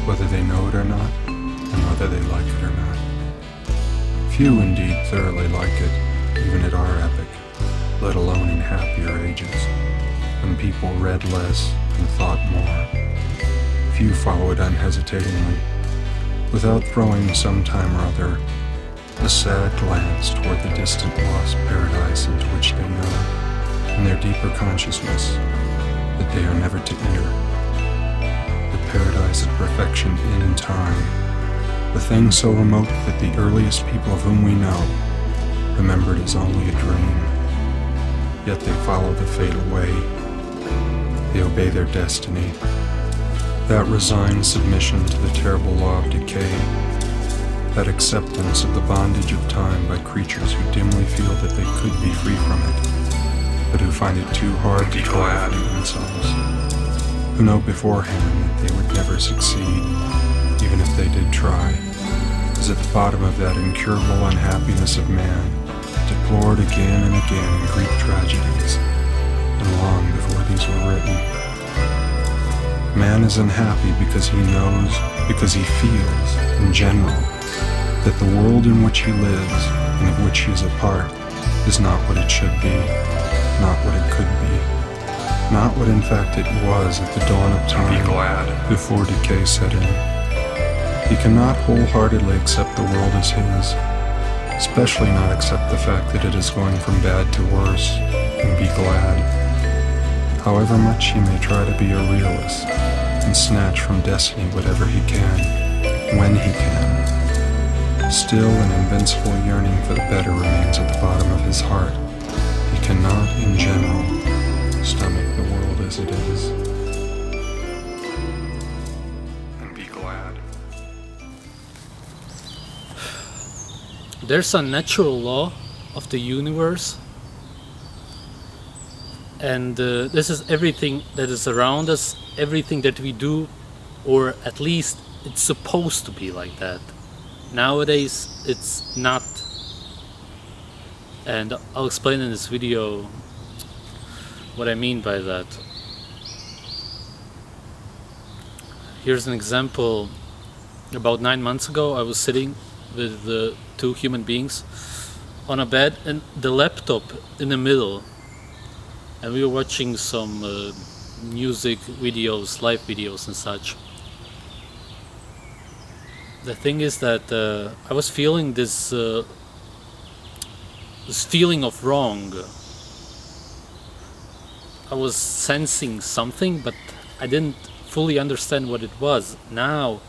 whether they know it or not, and whether they like it or not. Few indeed thoroughly like it, even at our epoch, let alone in happier ages, when people read less and thought more. Few follow it unhesitatingly, without throwing some time or other a sad glance toward the distant lost paradise into which they know, in their deeper consciousness, that they are never to enter. The paradise of perfection in time, the thing so remote that the earliest people of whom we know remembered as only a dream. Yet they follow the fatal way. They obey their destiny. That resigned submission to the terrible law of decay, that acceptance of the bondage of time by creatures who dimly feel that they could be free from it, but who find it too hard to try to free themselves, who know beforehand that they would never succeed, even if they did try, is at the bottom of that incurable unhappiness of man, deplored again and again in Greek tragedies, and long before these were written. Man is unhappy because he knows, because he feels, in general, that the world in which he lives and of which he is a part is not what it should be, not what it could be, not what in fact it was at the dawn of time, before decay set in. He cannot wholeheartedly accept the world as his, especially not accept the fact that it is going from bad to worse, and be glad. However much he may try to be a realist, and snatch from destiny whatever he can, when he can, still an invincible yearning for the better remains at the bottom of his heart. He cannot, in general, stomach the world as it is. And be glad. There's a natural law of the universe, and this is everything that is around us, everything that we do, or at least it's supposed to be like that. Nowadays it's not, and I'll explain in this video what I mean by that. Here's an example. About 9 months ago I was sitting with two human beings on a bed and the laptop in the middle, and we were watching some music videos, live videos and such. The thing is that I was feeling this feeling of wrong. I was sensing something, but I didn't fully understand what it was. Now,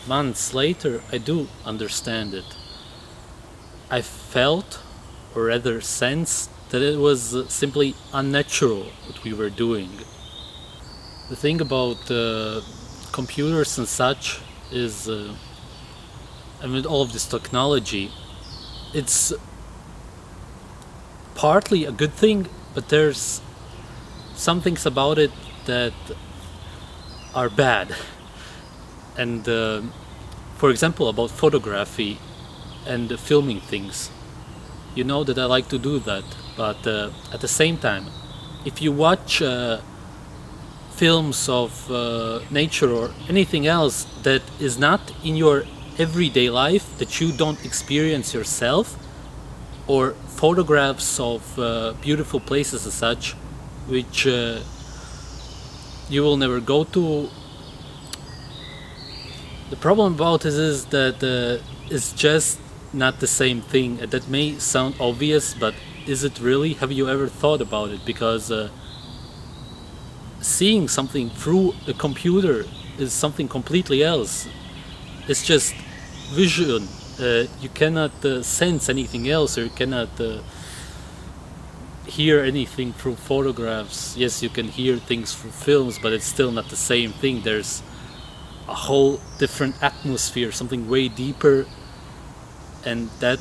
months later, I do understand it. I felt, or rather sensed, that it was simply unnatural what we were doing. The thing about computers and such is, and with all of this technology, it's partly a good thing, but there's some things about it that are bad. And for example, about photography and filming things. You know that I like to do that, but at the same time, if you watch films of nature or anything else that is not in your everyday life, that you don't experience yourself, or photographs of beautiful places and such, which you will never go to, the problem about it is that it's just not the same thing. That may sound obvious, but is it really? Have you ever thought about it? Because seeing something through a computer is something completely else. It's just vision. You cannot sense anything else, or you cannot hear anything through photographs. Yes, you can hear things through films, but it's still not the same thing. There's a whole different atmosphere, something way deeper, and that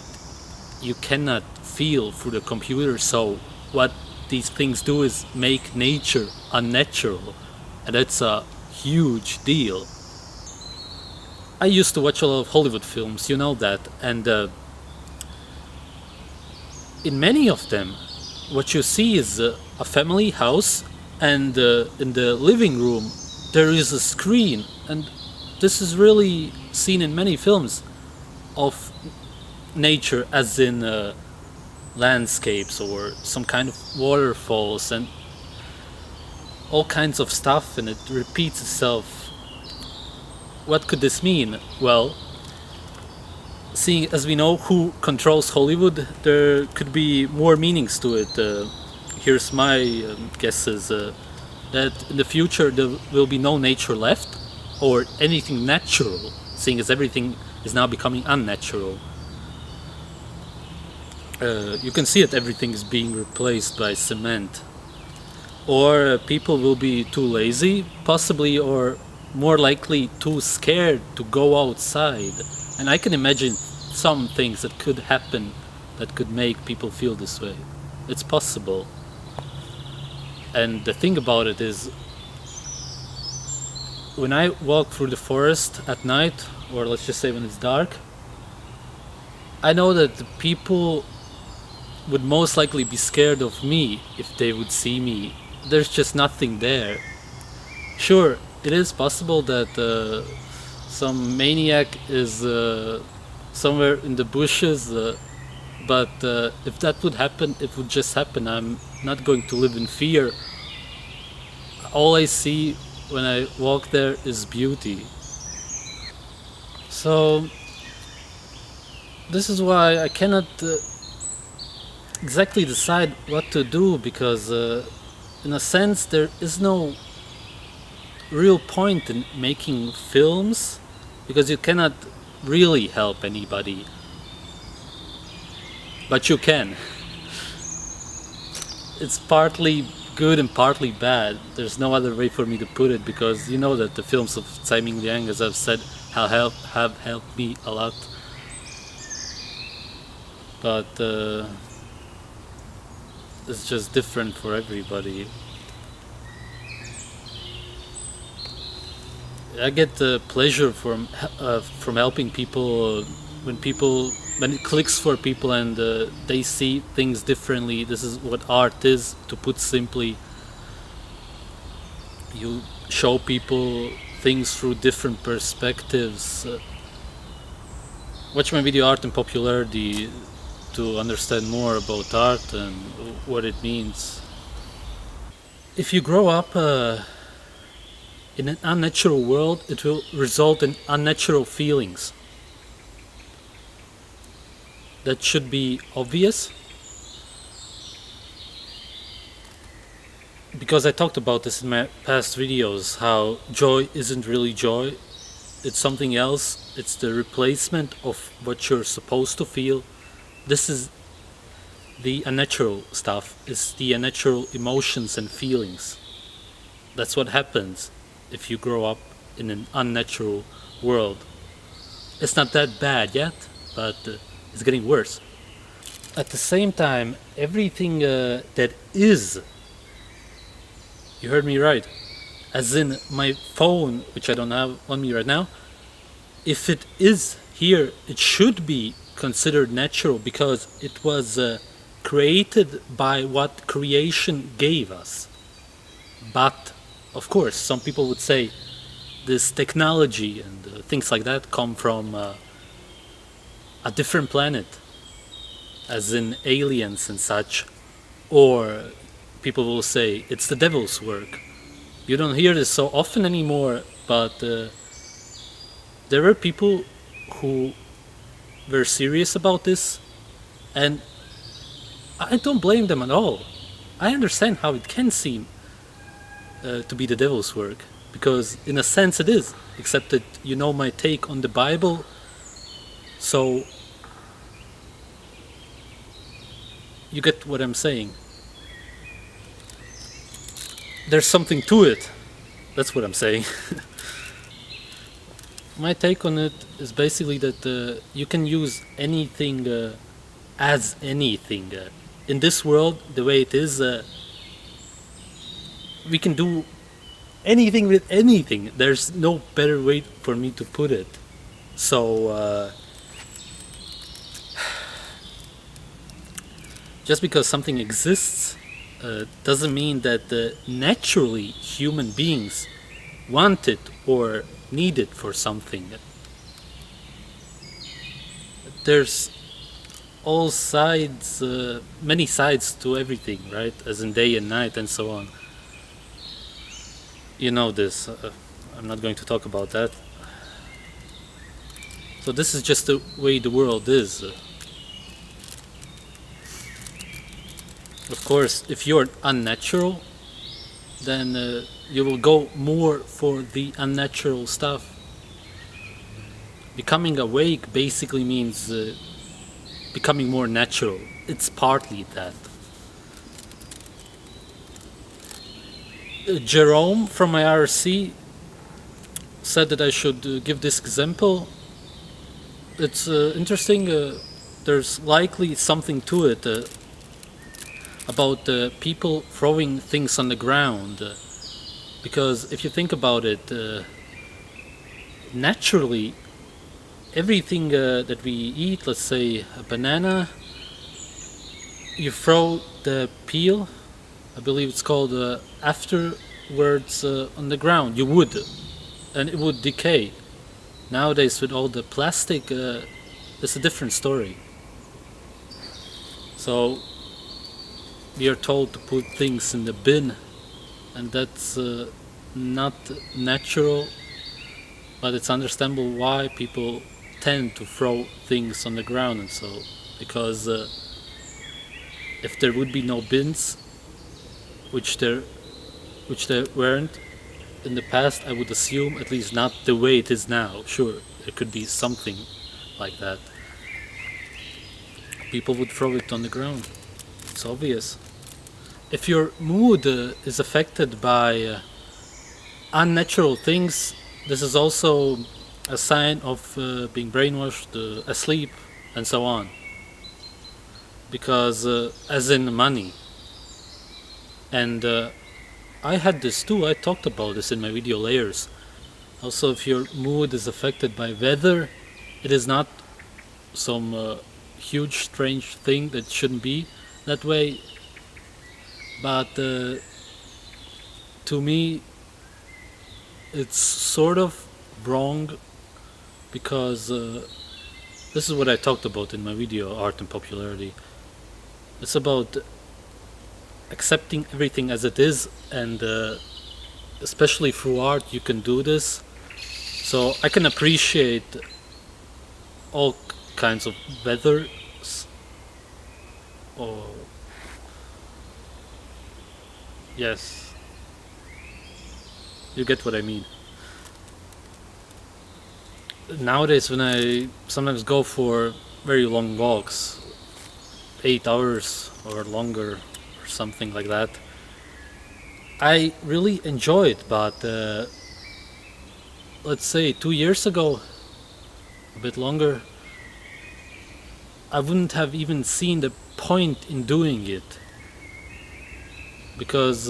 you cannot feel through the computer. So what these things do is make nature unnatural, and that's a huge deal. I used to watch a lot of Hollywood films, you know that, and in many of them what you see is a family house, and in the living room there is a screen, and this is really seen in many films of nature, as in landscapes or some kind of waterfalls and all kinds of stuff, and it repeats itself. What could this mean? Well, seeing as we know who controls Hollywood, there could be more meanings to it. Here's my guesses, that in the future there will be no nature left, or anything natural, seeing as everything is now becoming unnatural. You can see that everything is being replaced by cement. Or people will be too lazy, possibly, or more likely too scared to go outside. And I can imagine some things that could happen that could make people feel this way. It's possible. And the thing about it is, when I walk through the forest at night, or let's just say when it's dark, I know that the people would most likely be scared of me if they would see me. There's just nothing there. Sure, it is possible that some maniac is somewhere in the bushes, but if that would happen, it would just happen. I'm not going to live in fear. All I see when I walk there is beauty. So this is why I cannot exactly decide what to do, because in a sense there is no real point in making films, because you cannot really help anybody, but you can. It's partly good and partly bad. There's no other way for me to put it, because you know that the films of Tsai Ming Liang, as I've said, have helped me a lot. But it's just different for everybody. I get pleasure from helping people when it clicks for people and they see things differently. This is what art is, to put simply. You show people things through different perspectives. Watch my video Art and Popularity to understand more about art and what it means. If you grow up in an unnatural world, it will result in unnatural feelings. That should be obvious, because I talked about this in my past videos, how joy isn't really joy, it's something else. It's the replacement of what you're supposed to feel. This is the unnatural stuff. It's the unnatural emotions and feelings. That's what happens if you grow up in an unnatural world. It's not that bad yet, but it's getting worse. At the same time, everything that is, you heard me right, as in my phone, which I don't have on me right now, if it is here, it should be considered natural, because it was created by what creation gave us. But of course, some people would say this technology and things like that come from a different planet, as in aliens and such. Or people will say it's the devil's work. You don't hear this so often anymore, but there were people who were serious about this, and I don't blame them at all. I understand how it can seem to be the devil's work, because in a sense it is, except that you know my take on the Bible, so you get what I'm saying. There's something to it, that's what I'm saying. My take on it is basically that you can use anything as anything. In this world, the way it is, we can do anything with anything. There's no better way for me to put it. So just because something exists doesn't mean that naturally human beings want it or needed for something. There's all sides, many sides to everything, right? As in day and night and so on. You know this. I'm not going to talk about that. So this is just the way the world is. Of course, if you're unnatural, then you will go more for the unnatural stuff. Becoming awake basically means becoming more natural. It's partly that. Jerome from my RC said that I should give this example. It's interesting. There's likely something to it about people throwing things on the ground. Because if you think about it, naturally, everything that we eat, let's say a banana, you throw the peel, I believe it's called, afterwards on the ground. You would, and it would decay. Nowadays, with all the plastic, it's a different story. So we are told to put things in the bin, and that's not natural, but it's understandable why people tend to throw things on the ground. And so, because if there would be no bins, which there weren't in the past, I would assume, at least not the way it is now. Sure, there could be something like that. People would throw it on the ground. It's obvious. If your mood is affected by unnatural things, this is also a sign of being brainwashed, asleep, and so on. Because, as in money. And I had this too, I talked about this in my video layers. Also, if your mood is affected by weather, it is not some huge strange thing that shouldn't be that way. But to me, it's sort of wrong, because this is what I talked about in my video, Art and Popularity. It's about accepting everything as it is, and especially through art you can do this. So I can appreciate all kinds of weathers, or yes, you get what I mean. Nowadays, when I sometimes go for very long walks, 8 hours or longer, or something like that, I really enjoy it. But let's say 2 years ago, a bit longer, I wouldn't have even seen the point in doing it, because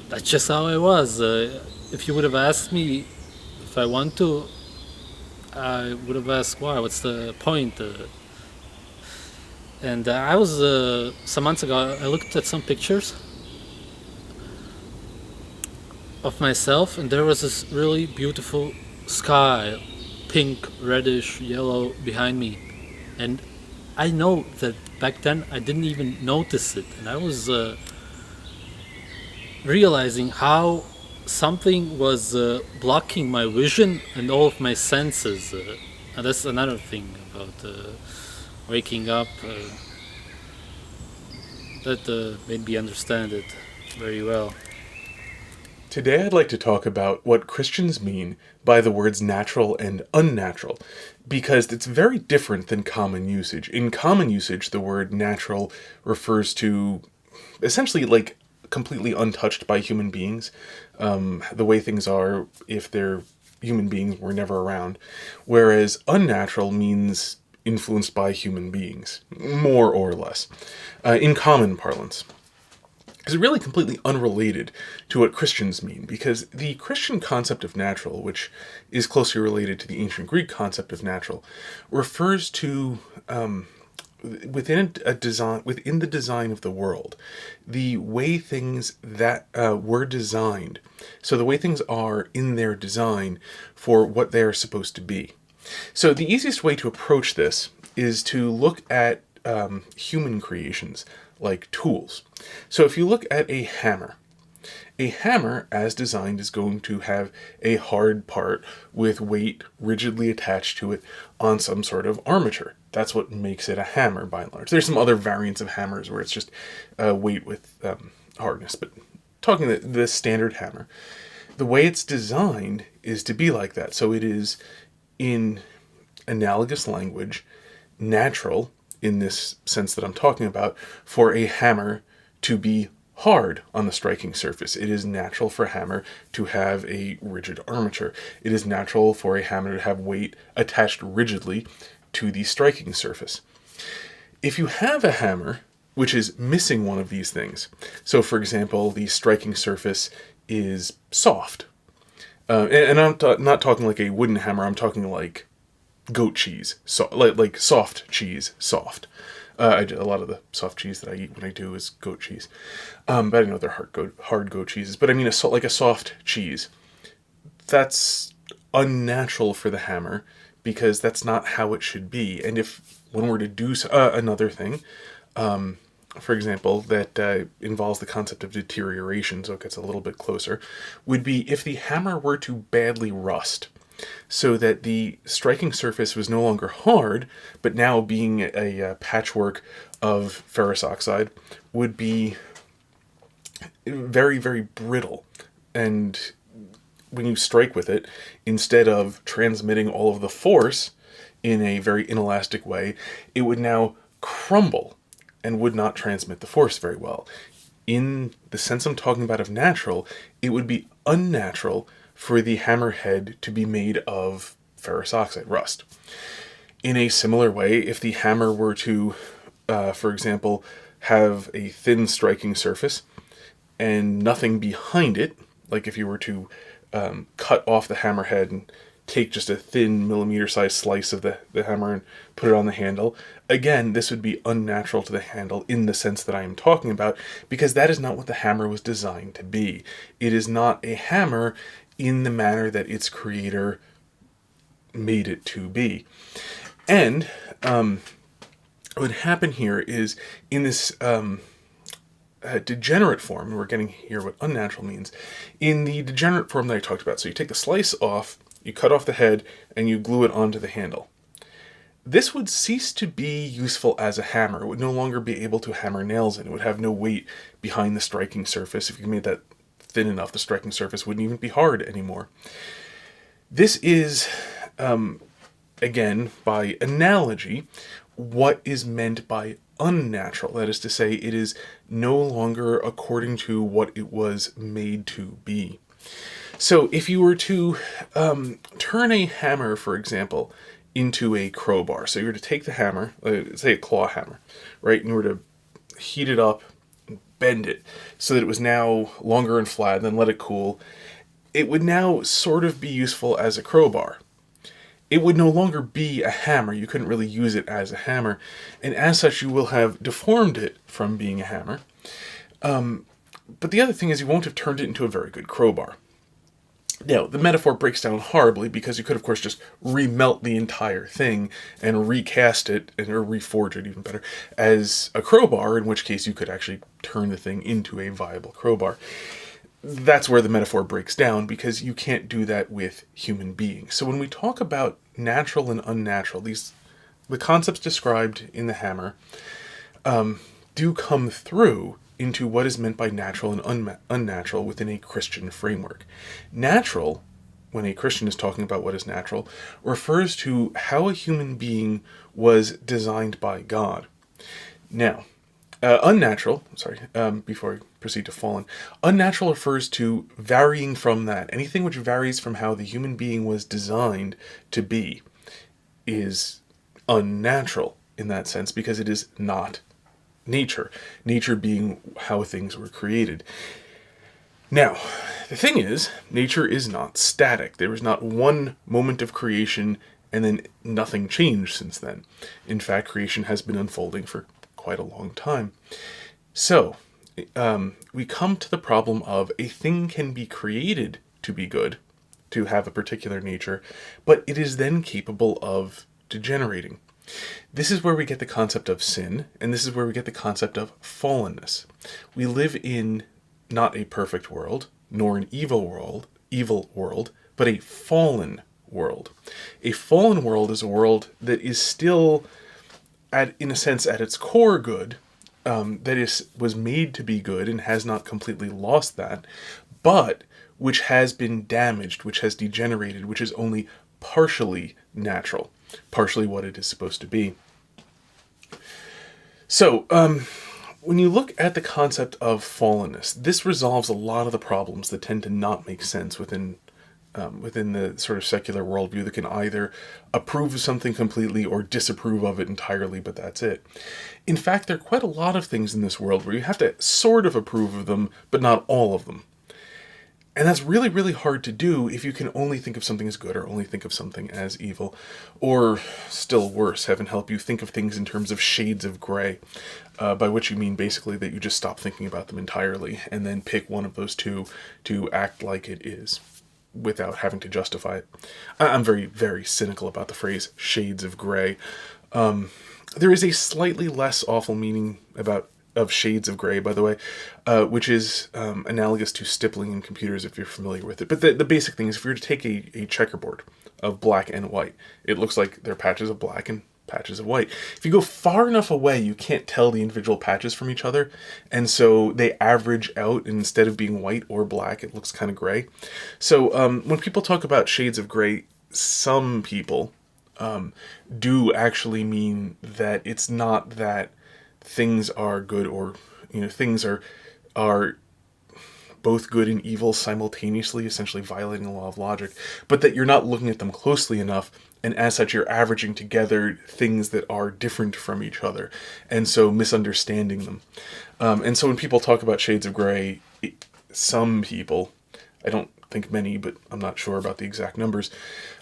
that's just how I was. If you would have asked me if I want to, I would have asked why, what's the point? And I was, some months ago, I looked at some pictures of myself, and there was this really beautiful sky, pink, reddish, yellow behind me. And I know that back then I didn't even notice it, and I was realizing how something was blocking my vision and all of my senses. And that's another thing about waking up that made me understand it very well. Today I'd like to talk about what Christians mean by the words natural and unnatural, because it's very different than common usage. In common usage, the word natural refers to essentially like completely untouched by human beings, the way things are if their human beings were never around, whereas unnatural means influenced by human beings, more or less, in common parlance. Is really completely unrelated to what Christians mean, because the Christian concept of natural, which is closely related to the ancient Greek concept of natural, refers to within a design, within the design of the world, the way things that were designed, so the way things are in their design for what they are supposed to be. So the easiest way to approach this is to look at human creations like tools. So if you look at a hammer as designed is going to have a hard part with weight rigidly attached to it on some sort of armature. That's what makes it a hammer by and large. There's some other variants of hammers where it's just weight with hardness, but talking the standard hammer, the way it's designed is to be like that. So it is, in analogous language, natural in this sense that I'm talking about for a hammer to be hard on the striking surface. It is natural for a hammer to have a rigid armature. It is natural for a hammer to have weight attached rigidly to the striking surface. If you have a hammer which is missing one of these things, so for example, the striking surface is soft, and I'm not talking like a wooden hammer, I'm talking like goat cheese, like soft cheese, soft. A lot of the soft cheese that I eat when I do is goat cheese. But I know they're hard goat cheeses. But I mean, like a soft cheese. That's unnatural for the hammer because that's not how it should be. And if one were to do another thing, for example, that involves the concept of deterioration, so it gets a little bit closer, would be if the hammer were to badly rust, so that the striking surface was no longer hard, but now being a patchwork of ferrous oxide would be very, very brittle. And when you strike with it, instead of transmitting all of the force in a very inelastic way, it would now crumble and would not transmit the force very well. In the sense I'm talking about of natural, it would be unnatural for the hammerhead to be made of ferrous oxide, rust. In a similar way, if the hammer were to, for example, have a thin striking surface and nothing behind it, like if you were to cut off the hammerhead and take just a thin millimeter-sized slice of the hammer and put it on the handle, again, this would be unnatural to the handle in the sense that I am talking about, because that is not what the hammer was designed to be. It is not a hammer in the manner that its creator made it to be. And what happened here is, in this degenerate form, and we're getting here what unnatural means, in the degenerate form that I talked about, so you take the slice off, you cut off the head, and you glue it onto the handle. This would cease to be useful as a hammer. It would no longer be able to hammer nails in. It would have no weight behind the striking surface. If you made that thin enough, the striking surface wouldn't even be hard anymore. This is, again, by analogy, what is meant by unnatural. That is to say, it is no longer according to what it was made to be. So if you were to turn a hammer, for example, into a crowbar, so you were to take the hammer, say a claw hammer, right, and you were to heat it up, bend it so that it was now longer and flat, and then let it cool, it would now sort of be useful as a crowbar. It would no longer be a hammer. You couldn't really use it as a hammer, and as such you will have deformed it from being a hammer. But the other thing is you won't have turned it into a very good crowbar. Now, the metaphor breaks down horribly because you could, of course, just remelt the entire thing and recast it, or reforge it even better, as a crowbar, in which case you could actually turn the thing into a viable crowbar. That's where the metaphor breaks down, because you can't do that with human beings. So when we talk about natural and unnatural, the concepts described in the hammer do come through into what is meant by natural and unnatural within a Christian framework. Natural, when a Christian is talking about what is natural, refers to how a human being was designed by God. Now, unnatural, before I proceed to fallen, unnatural refers to varying from that. Anything which varies from how the human being was designed to be is unnatural in that sense, because it is not nature. Nature being how things were created. Now, the thing is, nature is not static. There is not one moment of creation And then nothing changed since then. In fact, creation has been unfolding for quite a long time. So, we come to the problem of a thing can be created to be good, to have a particular nature, but it is then capable of degenerating. This is where we get the concept of sin, and this is where we get the concept of fallenness. We live in not a perfect world, nor an evil world, but a fallen world. A fallen world is a world that is still, in a sense, at its core good, was made to be good and has not completely lost that, but which has been damaged, which has degenerated, which is only partially natural, partially what it is supposed to be. So, when you look at the concept of fallenness, this resolves a lot of the problems that tend to not make sense within the sort of secular worldview that can either approve of something completely or disapprove of it entirely, but that's it. In fact, there are quite a lot of things in this world where you have to sort of approve of them, but not all of them. And that's really, really hard to do if you can only think of something as good or only think of something as evil. Or, still worse, heaven help you, think of things in terms of shades of gray, by which you mean basically that you just stop thinking about them entirely and then pick one of those two to act like it is, without having to justify it. I'm very, very cynical about the phrase shades of gray. There is a slightly less awful meaning of shades of gray, by the way, which is analogous to stippling in computers if you're familiar with it. But the basic thing is, if you were to take a checkerboard of black and white, it looks like there are patches of black and patches of white. If you go far enough away, you can't tell the individual patches from each other, and so they average out, and instead of being white or black, it looks kind of gray. So when people talk about shades of gray, some people do actually mean that it's not that things are good or, things are both good and evil simultaneously, essentially violating the law of logic, but that you're not looking at them closely enough, and as such you're averaging together things that are different from each other, and so misunderstanding them. And so when people talk about shades of gray, some people, I don't think many, but I'm not sure about the exact numbers,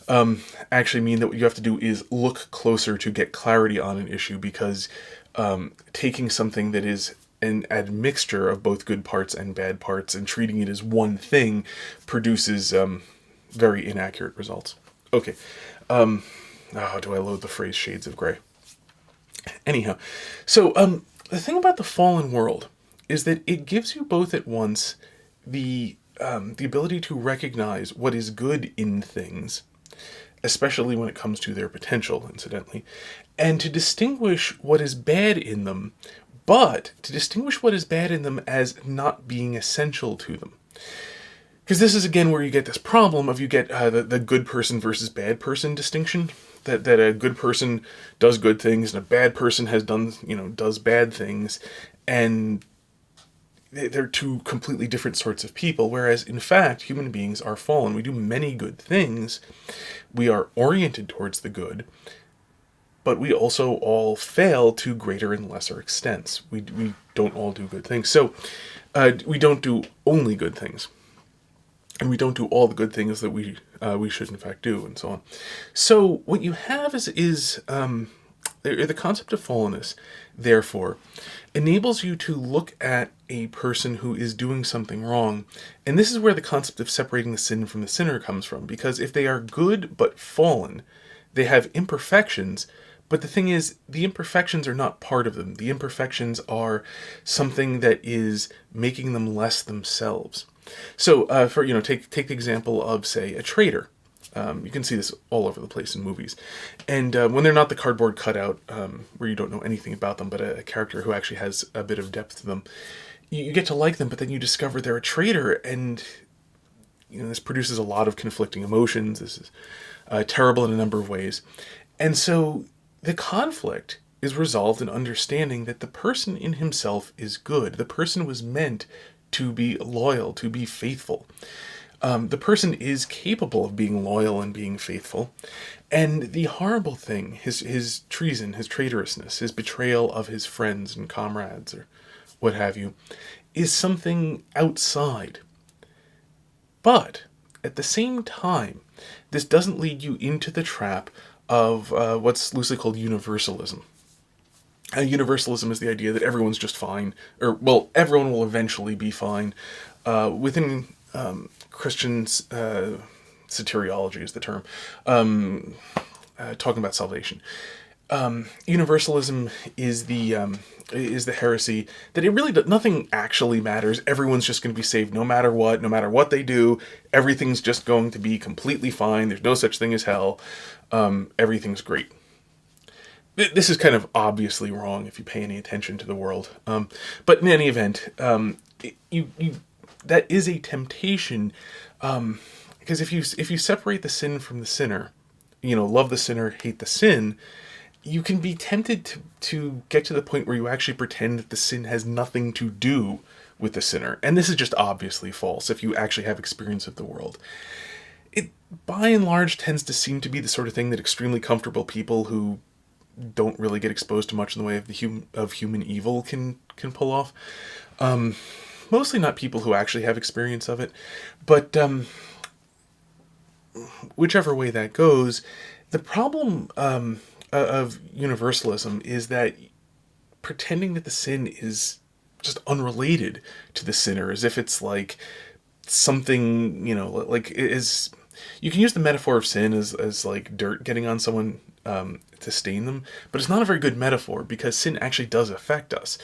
actually mean that what you have to do is look closer to get clarity on an issue, because taking something that is an admixture of both good parts and bad parts and treating it as one thing produces very inaccurate results. Okay. Do I load the phrase shades of gray? Anyhow, so the thing about the fallen world is that it gives you both at once the ability to recognize what is good in things, especially when it comes to their potential, incidentally, and to distinguish what is bad in them, but to distinguish what is bad in them as not being essential to them. Because this is, again, where you get this problem of you get the good person versus bad person distinction, that a good person does good things and a bad person does bad things, and they're two completely different sorts of people, whereas in fact human beings are fallen. We do many good things, we are oriented towards the good, but we also all fail to greater and lesser extents. We don't all do good things. So we don't do only good things, and we don't do all the good things that we should in fact do, and so on. So what you have is the concept of fallenness, therefore, enables you to look at a person who is doing something wrong. And this is where the concept of separating the sin from the sinner comes from. Because if they are good but fallen, they have imperfections. But the thing is, the imperfections are not part of them. The imperfections are something that is making them less themselves. So, take the example of, say, a traitor. You can see this all over the place in movies. And when they're not the cardboard cutout, where you don't know anything about them, but a character who actually has a bit of depth to them, you get to like them, but then you discover they're a traitor, and this produces a lot of conflicting emotions. This is terrible in a number of ways. And so the conflict is resolved in understanding that the person in himself is good. The person was meant to be loyal, to be faithful. The person is capable of being loyal and being faithful. And the horrible thing, his treason, his traitorousness, his betrayal of his friends and comrades, or what have you, is something outside. But at the same time, this doesn't lead you into the trap of what's loosely called universalism. Universalism is the idea that everyone's just fine, or, well, everyone will eventually be fine. Within Christian soteriology is the term, talking about salvation. Universalism is the heresy that it really nothing actually matters. Everyone's just going to be saved no matter what they do. Everything's just going to be completely fine. There's no such thing as hell. Everything's great. This is kind of obviously wrong if you pay any attention to the world. But in any event, that is a temptation, because if you separate the sin from the sinner, love the sinner, hate the sin, you can be tempted to get to the point where you actually pretend that the sin has nothing to do with the sinner. And this is just obviously false if you actually have experience of the world. It, by and large, tends to seem to be the sort of thing that extremely comfortable people who don't really get exposed to much in the way of human evil can pull off. Mostly not people who actually have experience of it. But whichever way that goes, the problem of universalism is that pretending that the sin is just unrelated to the sinner, as if it's like something, like is. You can use the metaphor of sin as like dirt getting on someone to stain them, but it's not a very good metaphor because sin actually does affect us.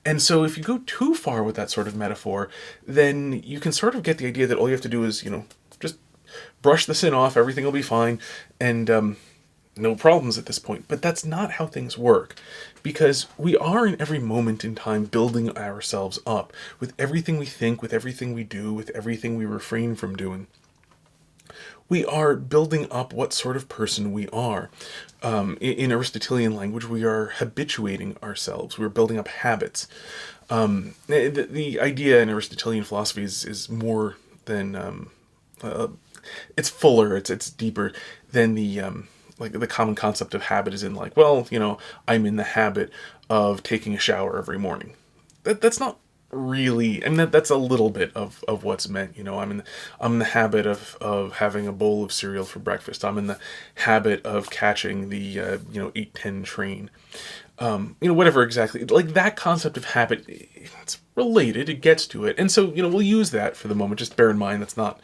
And so if you go too far with that sort of metaphor, then you can sort of get the idea that all you have to do is, just brush the sin off, everything will be fine, and no problems at this point. But that's not how things work, because we are in every moment in time building ourselves up with everything we think, with everything we do, with everything we refrain from doing. We are building up what sort of person we are. In Aristotelian language, we are habituating ourselves. We're building up habits. The idea in Aristotelian philosophy is more than it's fuller. It's deeper than the common concept of habit is in I'm in the habit of taking a shower every morning. That's not really, and that's a little bit of what's meant. I'm in the habit of having a bowl of cereal for breakfast. I'm in the habit of catching the 8:10 train. Whatever exactly, like that concept of habit, it's related, it gets to it. And so, we'll use that for the moment. Just bear in mind that's not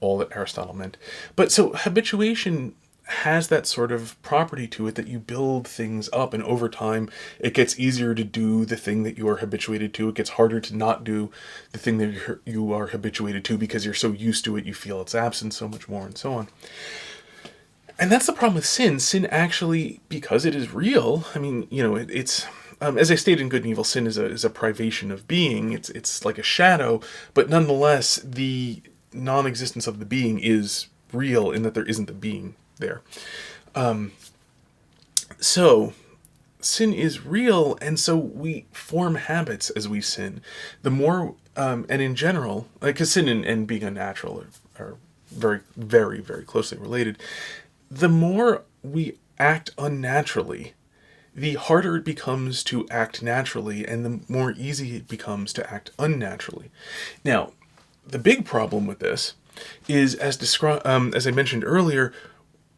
all that Aristotle meant. But so habituation has that sort of property to it that you build things up, and over time it gets easier to do the thing that you are habituated to. It gets harder to not do the thing that you are habituated to because you're so used to it, you feel its absence so much more, and so on. And that's the problem with sin. Sin actually, because it is real, it's as I stated in Good and Evil, sin is a privation of being. It's like a shadow, but nonetheless the non-existence of the being is real in that there isn't the being there. So sin is real, and so we form habits as we sin. The more, and in general, because sin and being unnatural are very, very, very closely related. The more we act unnaturally, the harder it becomes to act naturally, and the more easy it becomes to act unnaturally. Now, the big problem with this is, as I mentioned earlier,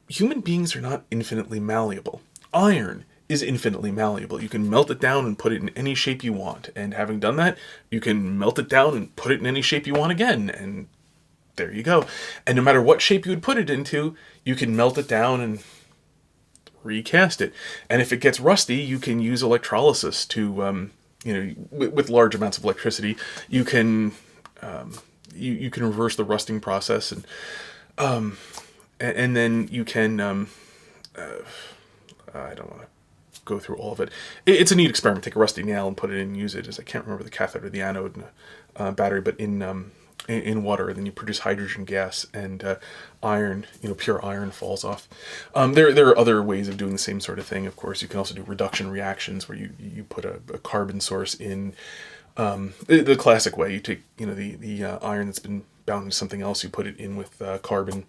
human beings are not infinitely malleable. Iron is infinitely malleable. You can melt it down and put it in any shape you want. And having done that, you can melt it down and put it in any shape you want again. And there you go. And no matter what shape you would put it into, you can melt it down and recast it. And if it gets rusty, you can use electrolysis to, with large amounts of electricity, you can you can reverse the rusting process, and then you can, I don't want to go through all of it. It's a neat experiment. Take a rusty nail and put it in and use it as, I can't remember the cathode or the anode in a battery, but in water, and then you produce hydrogen gas, and iron, pure iron falls off. There are other ways of doing the same sort of thing, of course. You can also do reduction reactions where you put a carbon source in, the classic way. You take, the iron that's been bound to something else, you put it in with carbon.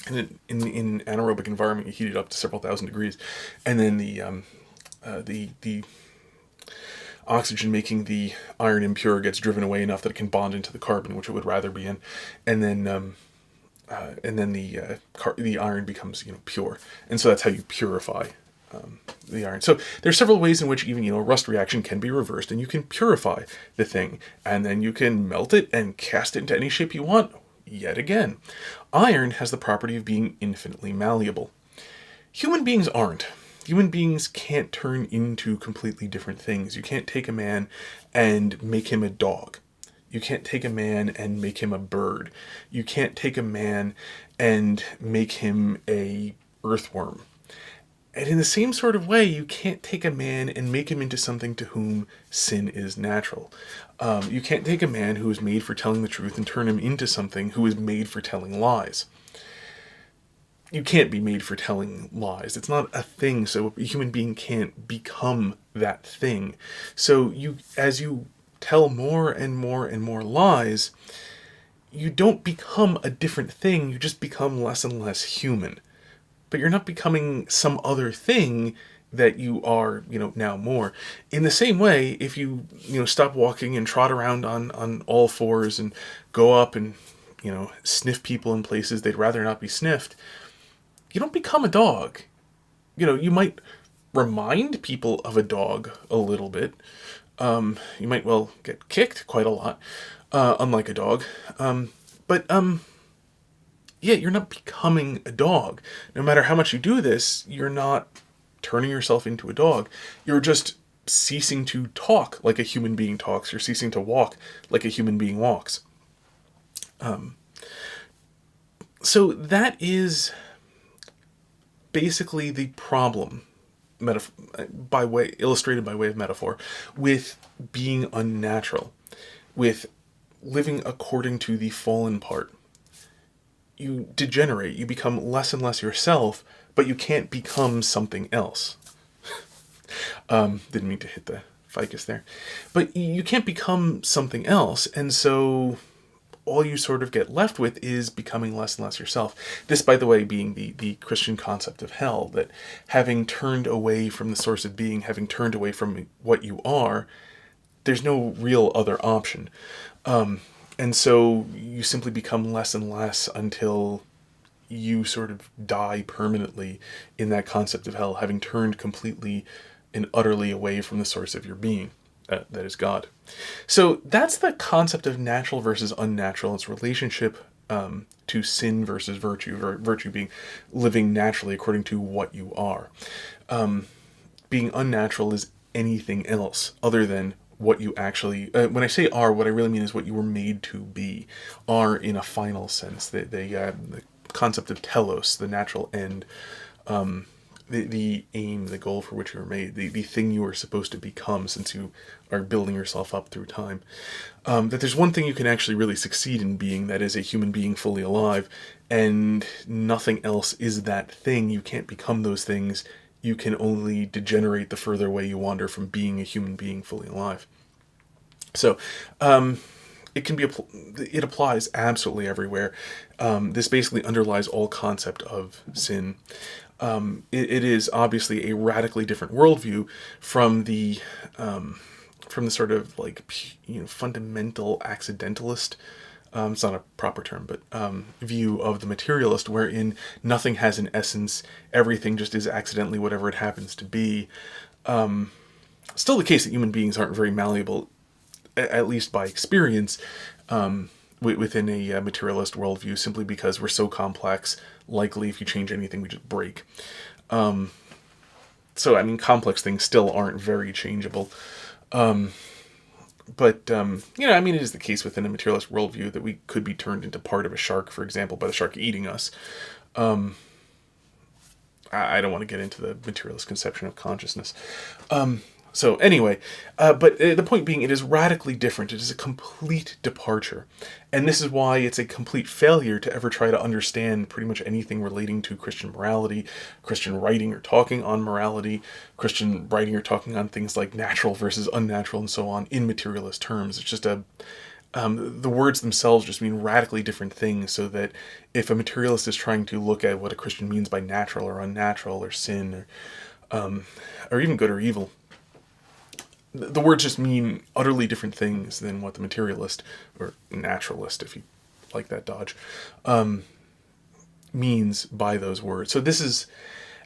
And in anaerobic environment, you heat it up to several thousand degrees, and then the oxygen making the iron impure gets driven away enough that it can bond into the carbon, which it would rather be in, and then and then the iron becomes pure, and so that's how you purify the iron. So there's several ways in which even a rust reaction can be reversed, and you can purify the thing, and then you can melt it and cast it into any shape you want. Yet again, iron has the property of being infinitely malleable. Human beings aren't. Human beings can't turn into completely different things. You can't take a man and make him a dog. You can't take a man and make him a bird. You can't take a man and make him a earthworm. And in the same sort of way, you can't take a man and make him into something to whom sin is natural. You can't take a man who is made for telling the truth and turn him into something who is made for telling lies. You can't be made for telling lies. It's not a thing, so a human being can't become that thing. So as you tell more and more and more lies, you don't become a different thing, you just become less and less human. But you're not becoming some other thing that you are, now more. In the same way, if you, stop walking and trot around on all fours and go up and, sniff people in places they'd rather not be sniffed, you don't become a dog. You might remind people of a dog a little bit. You might get kicked quite a lot, unlike a dog. But you're not becoming a dog. No matter how much you do this, you're not turning yourself into a dog. You're just ceasing to talk like a human being talks. You're ceasing to walk like a human being walks. So that is basically the problem, illustrated by way of metaphor, with being unnatural, with living according to the fallen part. You degenerate, you become less and less yourself, but you can't become something else. Didn't mean to hit the ficus there. But you can't become something else, and so all you sort of get left with is becoming less and less yourself. This, by the way, being the Christian concept of hell, that having turned away from the source of being, having turned away from what you are, there's no real other option. And so you simply become less and less until you sort of die permanently in that concept of hell, having turned completely and utterly away from the source of your being. That is God. So that's the concept of natural versus unnatural. Its relationship to sin versus virtue. Virtue being living naturally according to what you are. Being unnatural is anything else other than what you actually... when I say are, what I really mean is what you were made to be. Are in a final sense. The concept of telos, the natural end. The aim, the goal for which you were made, the thing you are supposed to become since you are building yourself up through time. That there's one thing you can actually really succeed in being, that is a human being fully alive, and nothing else is that thing. You can't become those things. You can only degenerate the further away you wander from being a human being fully alive. So, it applies absolutely everywhere. This basically underlies all concept of sin. It is obviously a radically different worldview from the sort of fundamental accidentalist, it's not a proper term, but view of the materialist, wherein nothing has an essence, everything just is accidentally whatever it happens to be. Still the case that human beings aren't very malleable, at least by experience, within a materialist worldview, simply because we're so complex. Likely, if you change anything, we just break. So, complex things still aren't very changeable. But it is the case within a materialist worldview that we could be turned into part of a shark, for example, by the shark eating us. I don't want to get into the materialist conception of consciousness. So anyway, but the point being, it is radically different. It is a complete departure. And this is why it's a complete failure to ever try to understand pretty much anything relating to Christian morality, Christian writing or talking on morality, Christian writing or talking on things like natural versus unnatural and so on in materialist terms. It's just the words themselves just mean radically different things, so that if a materialist is trying to look at what a Christian means by natural or unnatural or sin or even good or evil, the words just mean utterly different things than what the materialist, or naturalist, if you like that dodge, means by those words. So this is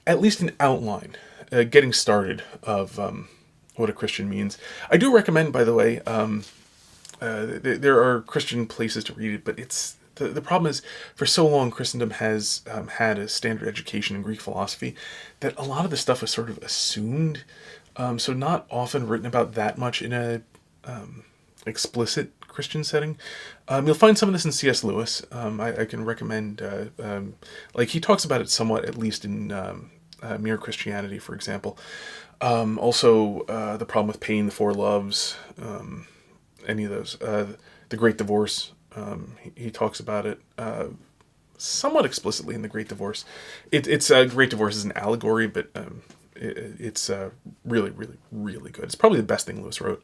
at least an outline, getting started of what a Christian means. I do recommend, by the way, there are Christian places to read it, but it's the problem is, for so long, Christendom has had a standard education in Greek philosophy that a lot of the stuff was sort of assumed, so not often written about that much in a explicit Christian setting. You'll find some of this in C.S. Lewis. I can recommend, like he talks about it somewhat, at least in Mere Christianity, for example. Also, The Problem with Pain, The Four Loves, any of those. The Great Divorce, he talks about it somewhat explicitly in The Great Divorce. It's Great Divorce is an allegory, but it's really, really, really good. It's probably the best thing Lewis wrote.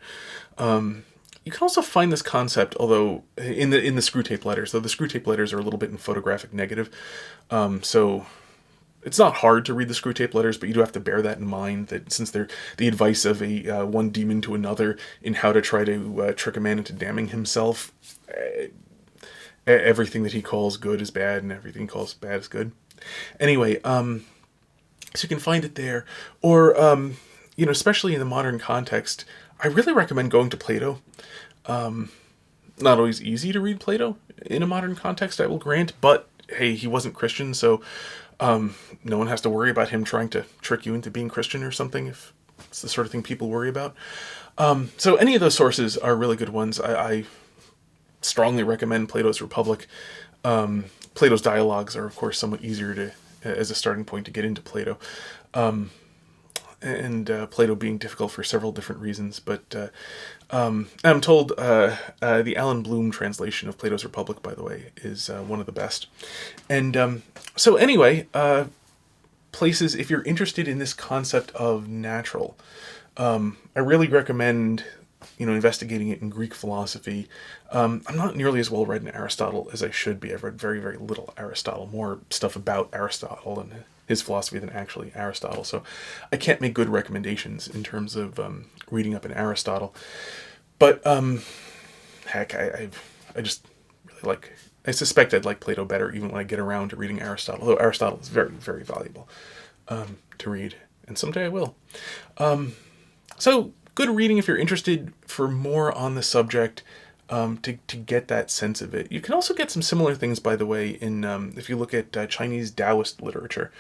You can also find this concept, although in the Screwtape Letters, though the Screwtape Letters are a little bit in photographic negative, so it's not hard to read the Screwtape Letters, but you do have to bear that in mind, that since they're the advice of a one demon to another in how to try to trick a man into damning himself, everything that he calls good is bad, and everything he calls bad is good. Anyway, so you can find it there, or especially in the modern context, I really recommend going to Plato. Not always easy to read Plato in a modern context, I will grant, but hey, he wasn't Christian, so no one has to worry about him trying to trick you into being Christian or something, if it's the sort of thing people worry about. So any of those sources are really good ones. I strongly recommend Plato's Republic. Plato's dialogues are, of course, somewhat easier to as a starting point to get into Plato. And Plato being difficult for several different reasons, but I'm told the Alan Bloom translation of Plato's Republic, by the way, is one of the best. And so anyway, places, if you're interested in this concept of natural, I really recommend investigating it in Greek philosophy. I'm not nearly as well read in Aristotle as I should be. I've read very, very little Aristotle, more stuff about Aristotle and his philosophy than actually Aristotle. So I can't make good recommendations in terms of reading up in Aristotle. But heck, I just really I suspect I'd like Plato better even when I get around to reading Aristotle, though Aristotle is very, very valuable to read, and someday I will. So good reading if you're interested for more on the subject, to get that sense of it. You can also get some similar things, by the way, in if you look at Chinese Taoist literature.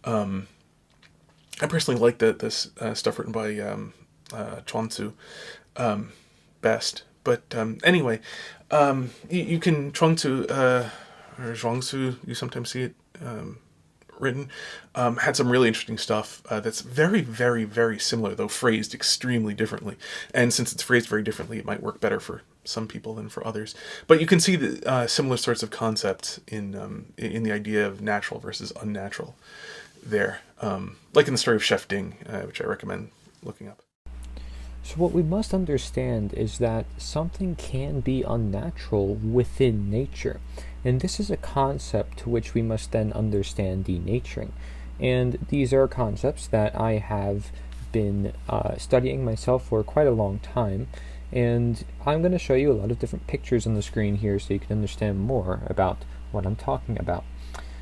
I personally like this stuff written by Chuang-Tzu best. But anyway, you can Chuang-Tzu or Zhuang-Tzu, you sometimes see it written, had some really interesting stuff that's very, very, very similar, though phrased extremely differently. And since it's phrased very differently, it might work better for some people than for others. But you can see the similar sorts of concepts in the idea of natural versus unnatural there, like in the story of Chef Ding, which I recommend looking up. So what we must understand is that something can be unnatural within nature. And this is a concept to which we must then understand denaturing. And these are concepts that I have been studying myself for quite a long time. And I'm going to show you a lot of different pictures on the screen here so you can understand more about what I'm talking about.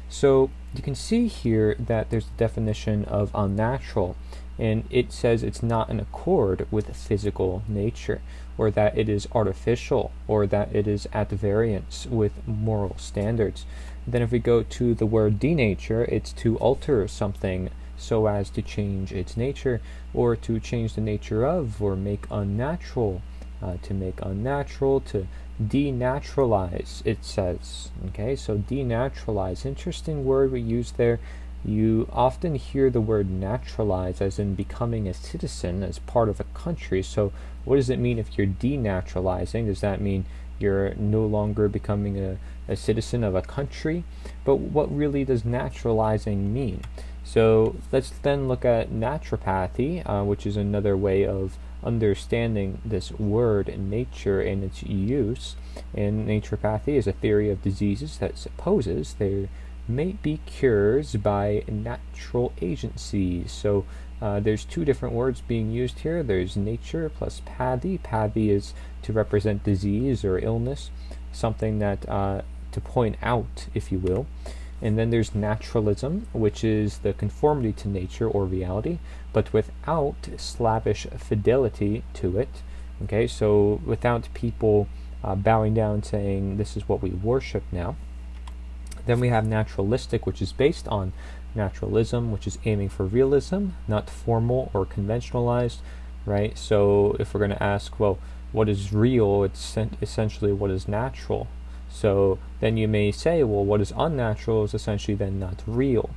So you can see here that there's the definition of unnatural, and it says it's not in accord with physical nature, or that it is artificial, or that it is at variance with moral standards. Then if we go to the word denature, it's to alter something so as to change its nature, or to change the nature of, or make unnatural, to make unnatural, to denaturalize, it says. Okay, so denaturalize, interesting word we use there. You often hear the word naturalize as in becoming a citizen as part of a country. So what does it mean if you're denaturalizing? Does that mean you're no longer becoming a citizen of a country? But what really does naturalizing mean? So let's then look at naturopathy, which is another way of understanding this word nature and its use. And naturopathy is a theory of diseases that supposes there may be cures by natural agencies. So there's two different words being used here. There's nature plus pathy. Pathy is to represent disease or illness, something that to point out, if you will. And then there's naturalism, which is the conformity to nature or reality, but without slavish fidelity to it. Okay, so without people bowing down saying this is what we worship now. Then we have naturalistic, which is based on naturalism, which is aiming for realism, not formal or conventionalized, right? So if we're going to ask, well, what is real? It's essentially what is natural. So then you may say, well, what is unnatural is essentially then not real.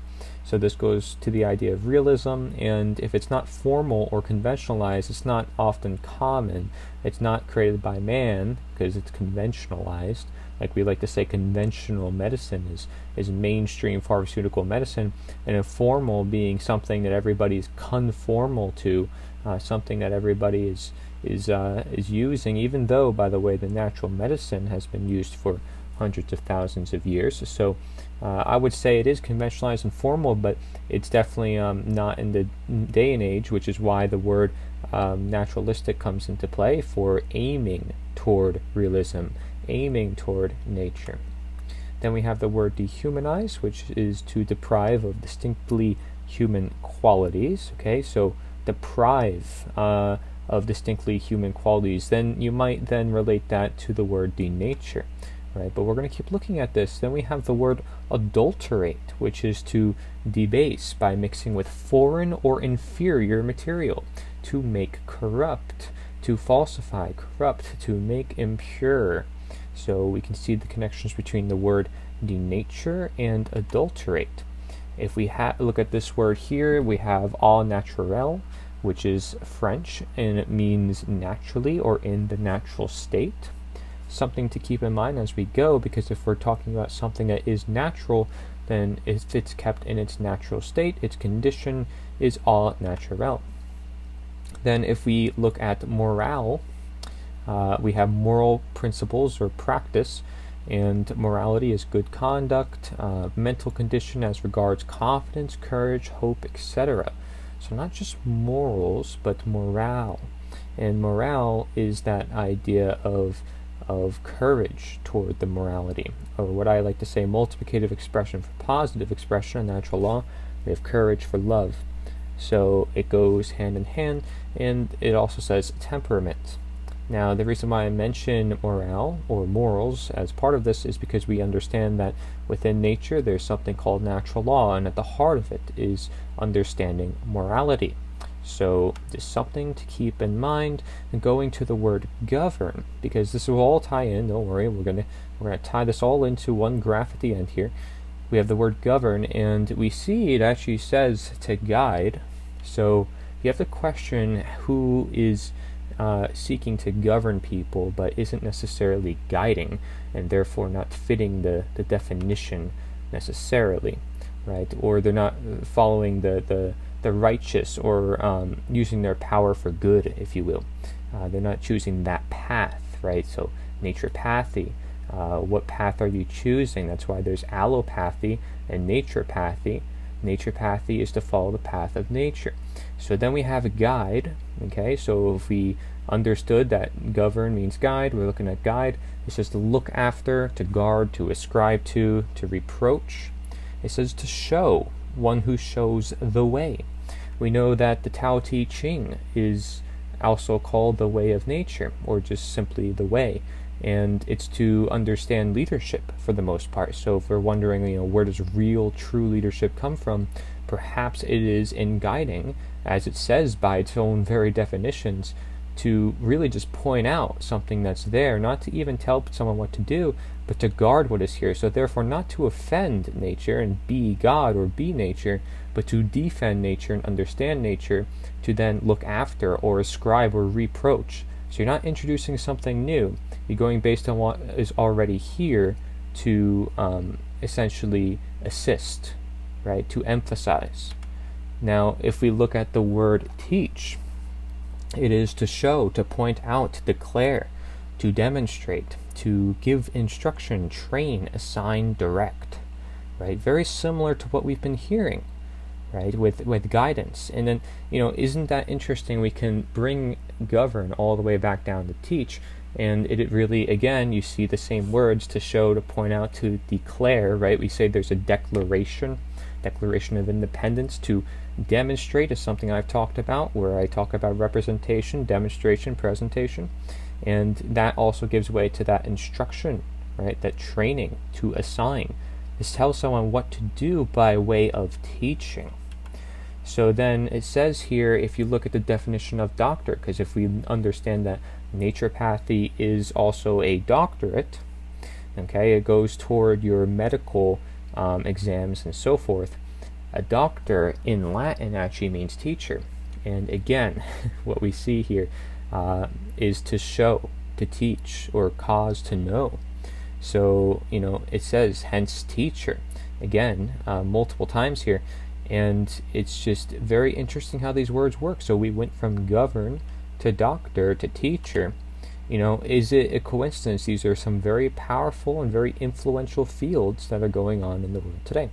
So this goes to the idea of realism, and if it's not formal or conventionalized, it's not often common. It's not created by man because it's conventionalized. Like we like to say, conventional medicine is mainstream pharmaceutical medicine, and informal being something that everybody is conformal to, something that everybody is using, even though, by the way, the natural medicine has been used for hundreds of thousands of years. So I would say it is conventionalized and formal, but it's definitely not in the day and age, which is why the word naturalistic comes into play for aiming toward realism, aiming toward nature. Then we have the word dehumanize, which is to deprive of distinctly human qualities. Okay, so deprive of distinctly human qualities. Then you might then relate that to the word denature, right? But we're going to keep looking at this. Then we have the word adulterate, which is to debase by mixing with foreign or inferior material, to make corrupt, to falsify, corrupt, to make impure. So we can see the connections between the word denature and adulterate. If we look at this word here, we have au naturel, which is French, and it means naturally or in the natural state. Something to keep in mind as we go, because if we're talking about something that is natural, then if it's kept in its natural state, its condition is au naturel. Then if we look at morale, we have moral principles or practice, and morality is good conduct, mental condition as regards confidence, courage, hope, etc. So not just morals, but morale. And morale is that idea of courage toward the morality, or what I like to say, multiplicative expression for positive expression in natural law. We have courage for love. So it goes hand in hand, and it also says temperament. Now, the reason why I mention morale or morals as part of this is because we understand that within nature there's something called natural law, and at the heart of it is understanding morality. So there's something to keep in mind. And going to the word govern, because this will all tie in, don't worry, we're gonna tie this all into one graph at the end here. We have the word govern, and we see it actually says to guide. So you have to question who is seeking to govern people but isn't necessarily guiding, and therefore not fitting the definition necessarily, right? Or they're not following the righteous, or using their power for good, if you will. They're not choosing that path, right? So naturopathy, what path are you choosing? That's why there's allopathy and naturopathy. Naturopathy is to follow the path of nature. So then we have a guide. Okay, so if we understood that govern means guide, we're looking at guide. It says to look after, to guard, to ascribe to reproach. It says to show, one who shows the way. We know that the Tao Te Ching is also called the way of nature, or just simply the way, and it's to understand leadership for the most part. So if we're wondering, where does real, true leadership come from, perhaps it is in guiding, as it says by its own very definitions, to really just point out something that's there, not to even tell someone what to do, but to guard what is here. So therefore not to offend nature and be God or be nature, but to defend nature and understand nature, to then look after or ascribe or reproach. So you're not introducing something new. You're going based on what is already here to essentially assist, right? To emphasize. Now, if we look at the word teach, it is to show, to point out, to declare, to demonstrate, to give instruction, train, assign, direct, right? Very similar to what we've been hearing, right? With guidance. And then, isn't that interesting? We can bring govern all the way back down to teach, And it really, again, you see the same words to show, to point out, to declare, right? We say there's a Declaration of Independence, to demonstrate is something I've talked about, where I talk about representation, demonstration, presentation. And that also gives way to that instruction, right? That training, to assign. This tells someone what to do by way of teaching. So then it says here, if you look at the definition of doctor, because if we understand that naturopathy is also a doctorate, okay, it goes toward your medical exams and so forth. A doctor in Latin actually means teacher. And again, what we see here is to show, to teach, or cause to know. So, it says, hence teacher, again, multiple times here. And it's just very interesting how these words work. So we went from govern to doctor to teacher. Is it a coincidence? These are some very powerful and very influential fields that are going on in the world today.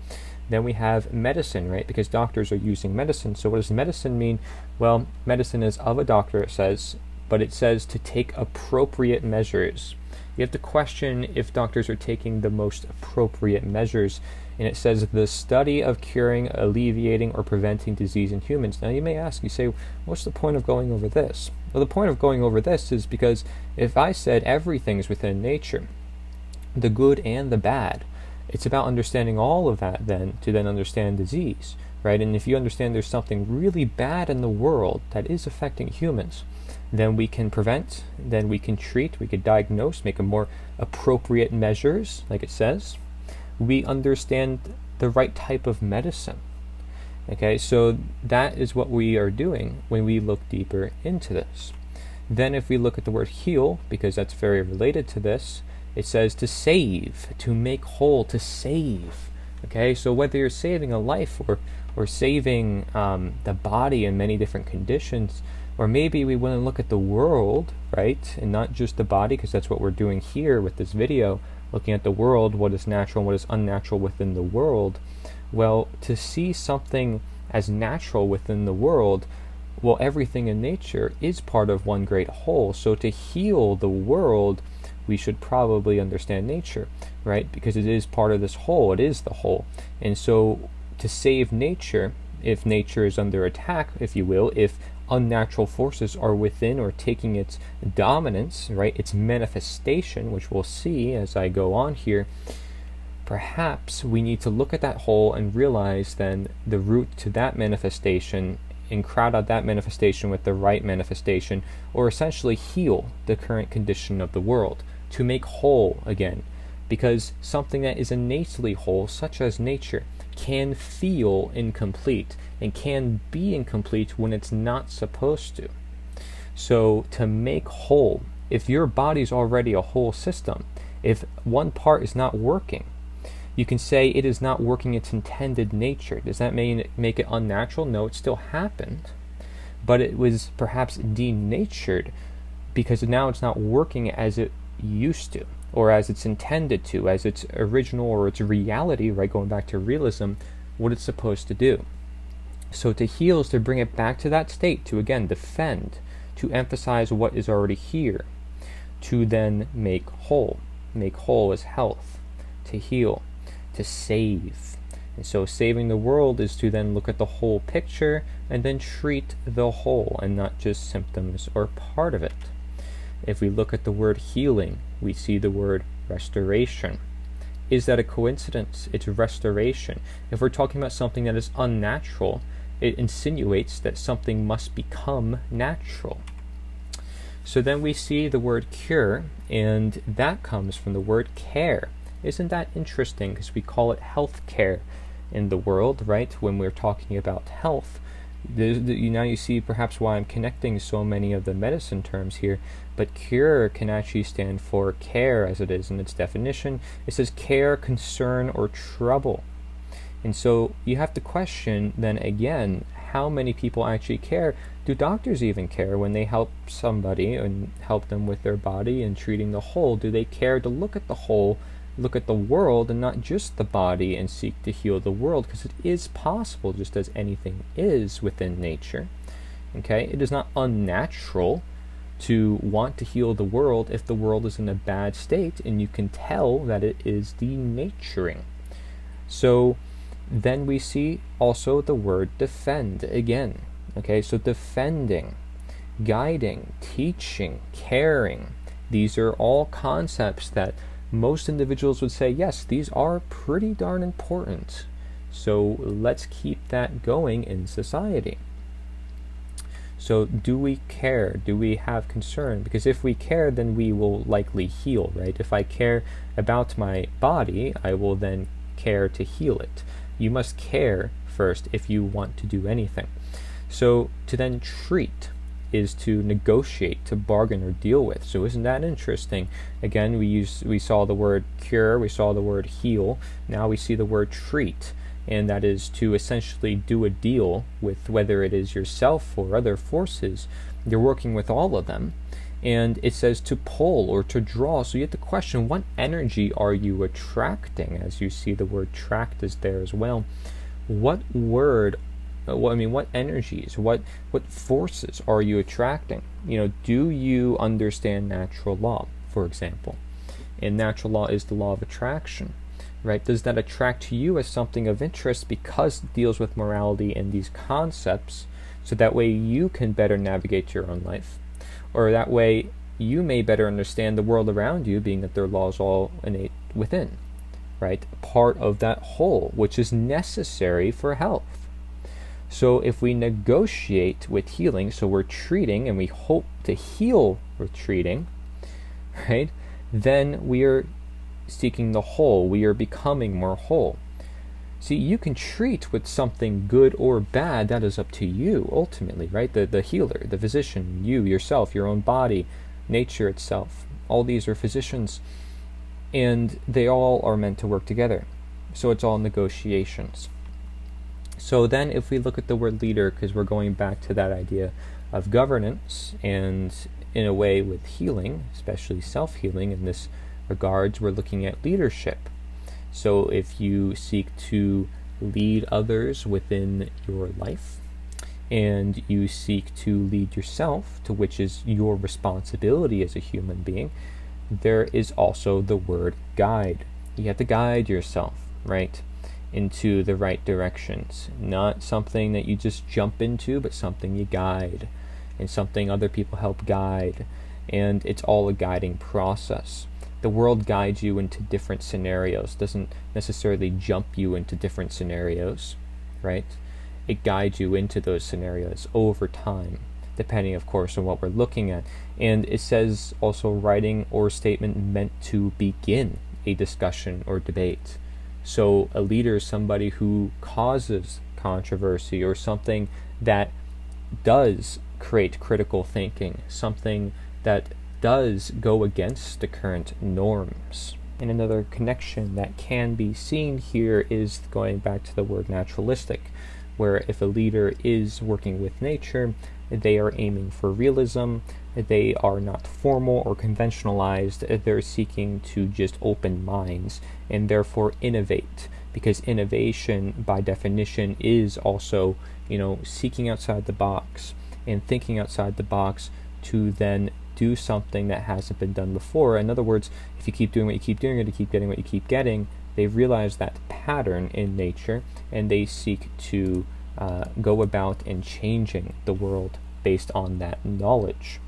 Then we have medicine, right? Because doctors are using medicine. So what does medicine mean? Well, medicine is of a doctor, it says, but it says to take appropriate measures. You have to question if doctors are taking the most appropriate measures. And it says the study of curing, alleviating, or preventing disease in humans. Now you may ask, you say, what's the point of going over this? Well, the point of going over this is because if I said everything's within nature, the good and the bad, it's about understanding all of that then to then understand disease, right? And if you understand there's something really bad in the world that is affecting humans, then we can prevent, then we can treat, we could diagnose, make a more appropriate measures, like it says. We understand the right type of medicine. Okay, so that is what we are doing when we look deeper into this. Then if we look at the word heal, because that's very related to this, it says to save, to make whole, to save. Okay, so whether you're saving a life or saving the body in many different conditions, or maybe we want to look at the world, right, and not just the body, because that's what we're doing here with this video, looking at the world, what is natural and what is unnatural within the world. Well, to see something as natural within the world, well, everything in nature is part of one great whole. So to heal the world, we should probably understand nature, right? Because it is part of this whole, it is the whole. And so to save nature, if nature is under attack, if you will, if unnatural forces are within or taking its dominance, right, its manifestation, which we'll see as I go on here, perhaps we need to look at that whole and realize then the route to that manifestation and crowd out that manifestation with the right manifestation, or essentially heal the current condition of the world, to make whole again. Because something that is innately whole, such as nature, can feel incomplete and can be incomplete when it's not supposed to. So to make whole, if your body's already a whole system, if one part is not working, you can say it is not working its intended nature. Does that make it unnatural? No, it still happened, but it was perhaps denatured because now it's not working as it used to, or as it's intended to, as its original or its reality, right, going back to realism, what it's supposed to do. So to heal is to bring it back to that state, to again defend, to emphasize what is already here, to then make whole. Make whole is health, to heal, to save. And so saving the world is to then look at the whole picture and then treat the whole and not just symptoms or part of it. If we look at the word healing, we see the word restoration. Is that a coincidence? It's restoration. If we're talking about something that is unnatural, it insinuates that something must become natural. So then we see the word cure, and that comes from the word care. Isn't that interesting? Because we call it health care in the world, right? When we're talking about health. Now you see perhaps why I'm connecting so many of the medicine terms here, but cure can actually stand for care as it is in its definition. It says care, concern, or trouble. And so you have to question then again, how many people actually care? Do doctors even care when they help somebody and help them with their body and treating the whole? Do they care to look at the whole, look at the world and not just the body and seek to heal the world? Because it is possible, just as anything is within nature. Okay, it is not unnatural to want to heal the world if the world is in a bad state, and you can tell that it is denaturing. So then we see also the word defend again. Okay, so defending, guiding, teaching, caring, these are all concepts that most individuals would say, yes, these are pretty darn important. So let's keep that going in society. So do we care? Do we have concern? Because if we care, then we will likely heal, right? If I care about my body, I will then care to heal it. You must care first if you want to do anything. So to then treat is to negotiate, to bargain or deal with. So isn't that interesting? Again, we saw the word cure, we saw the word heal, now we see the word treat, and that is to essentially do a deal with whether it is yourself or other forces. You're working with all of them, and it says to pull or to draw. So you have to question, what energy are you attracting? As you see, the word tract is there as well. What energies, what forces are you attracting? Do you understand natural law, for example? And natural law is the law of attraction, right? Does that attract to you as something of interest because it deals with morality and these concepts, so that way you can better navigate your own life? Or that way you may better understand the world around you, being that their laws all innate within, right? Part of that whole, which is necessary for health. So if we negotiate with healing, so we're treating and we hope to heal with treating, right? Then we are seeking the whole. We are becoming more whole. See, you can treat with something good or bad. That is up to you, ultimately, right? The healer, the physician, you, yourself, your own body, nature itself. All these are physicians, and they all are meant to work together. So it's all negotiations. So then if we look at the word leader, because we're going back to that idea of governance, and in a way with healing, especially self-healing in this regards, we're looking at leadership. So if you seek to lead others within your life, and you seek to lead yourself, to which is your responsibility as a human being, there is also the word guide. You have to guide yourself, right, into the right directions. Not something that you just jump into, but something you guide, and something other people help guide. And it's all a guiding process. The world guides you into different scenarios, doesn't necessarily jump you into different scenarios, right? It guides you into those scenarios over time, depending, of course, on what we're looking at. And it says also writing or statement meant to begin a discussion or debate. So a leader is somebody who causes controversy, or something that does create critical thinking, something that does go against the current norms. And another connection that can be seen here is going back to the word naturalistic, where if a leader is working with nature, they are aiming for realism, they are not formal or conventionalized, they're seeking to just open minds and therefore innovate, because innovation by definition is also, seeking outside the box and thinking outside the box to then do something that hasn't been done before. In other words, if you keep doing what you keep doing, or to keep getting what you keep getting, they realize that pattern in nature, and they seek to go about in changing the world based on that knowledge